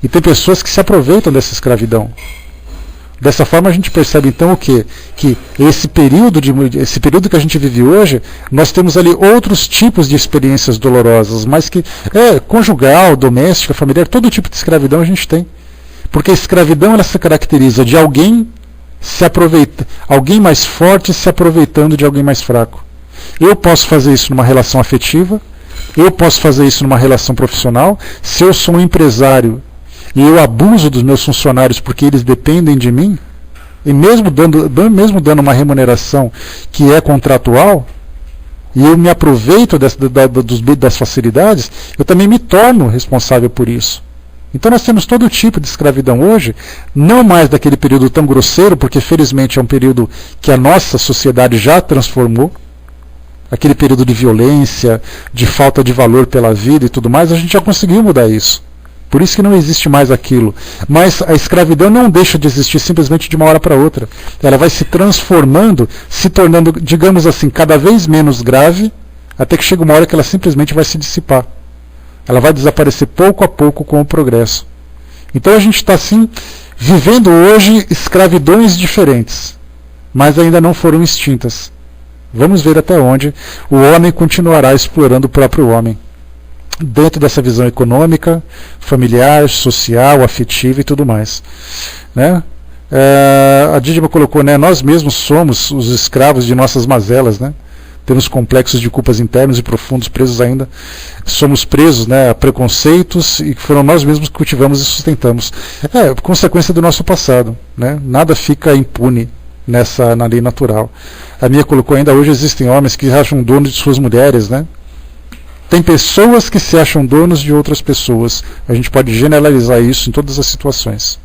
E tem pessoas que se aproveitam dessa escravidão. Dessa forma a gente percebe então o quê? Que esse período que a gente vive hoje, nós temos ali outros tipos de experiências dolorosas, mas que conjugal, doméstica, familiar, todo tipo de escravidão a gente tem. Porque a escravidão ela se caracteriza de alguém mais forte se aproveitando de alguém mais fraco. Eu posso fazer isso numa relação afetiva, eu posso fazer isso numa relação profissional. Se eu sou um empresário e eu abuso dos meus funcionários porque eles dependem de mim, e mesmo dando uma remuneração que é contratual, e eu me aproveito das facilidades, eu também me torno responsável por isso. Então nós temos todo tipo de escravidão hoje, não mais daquele período tão grosseiro, porque felizmente é um período que a nossa sociedade já transformou, aquele período de violência, de falta de valor pela vida e tudo mais, a gente já conseguiu mudar isso. Por isso que não existe mais aquilo. Mas a escravidão não deixa de existir simplesmente de uma hora para outra. Ela vai se transformando, se tornando, digamos assim, cada vez menos grave, até que chega uma hora que ela simplesmente vai se dissipar. Ela vai desaparecer pouco a pouco com o progresso. Então a gente está assim, vivendo hoje escravidões diferentes, mas ainda não foram extintas. Vamos ver até onde o homem continuará explorando o próprio homem, dentro dessa visão econômica, familiar, social, afetiva e tudo mais, né? A Dídima colocou, né, nós mesmos somos os escravos de nossas mazelas, né? Temos complexos de culpas internos e profundos presos ainda. Somos presos, né, a preconceitos, e foram nós mesmos que cultivamos e sustentamos. Consequência do nosso passado, né? Nada fica impune na lei natural. A Mia colocou ainda, hoje existem homens que acham donos de suas mulheres, né? Tem pessoas que se acham donos de outras pessoas. A gente pode generalizar isso em todas as situações.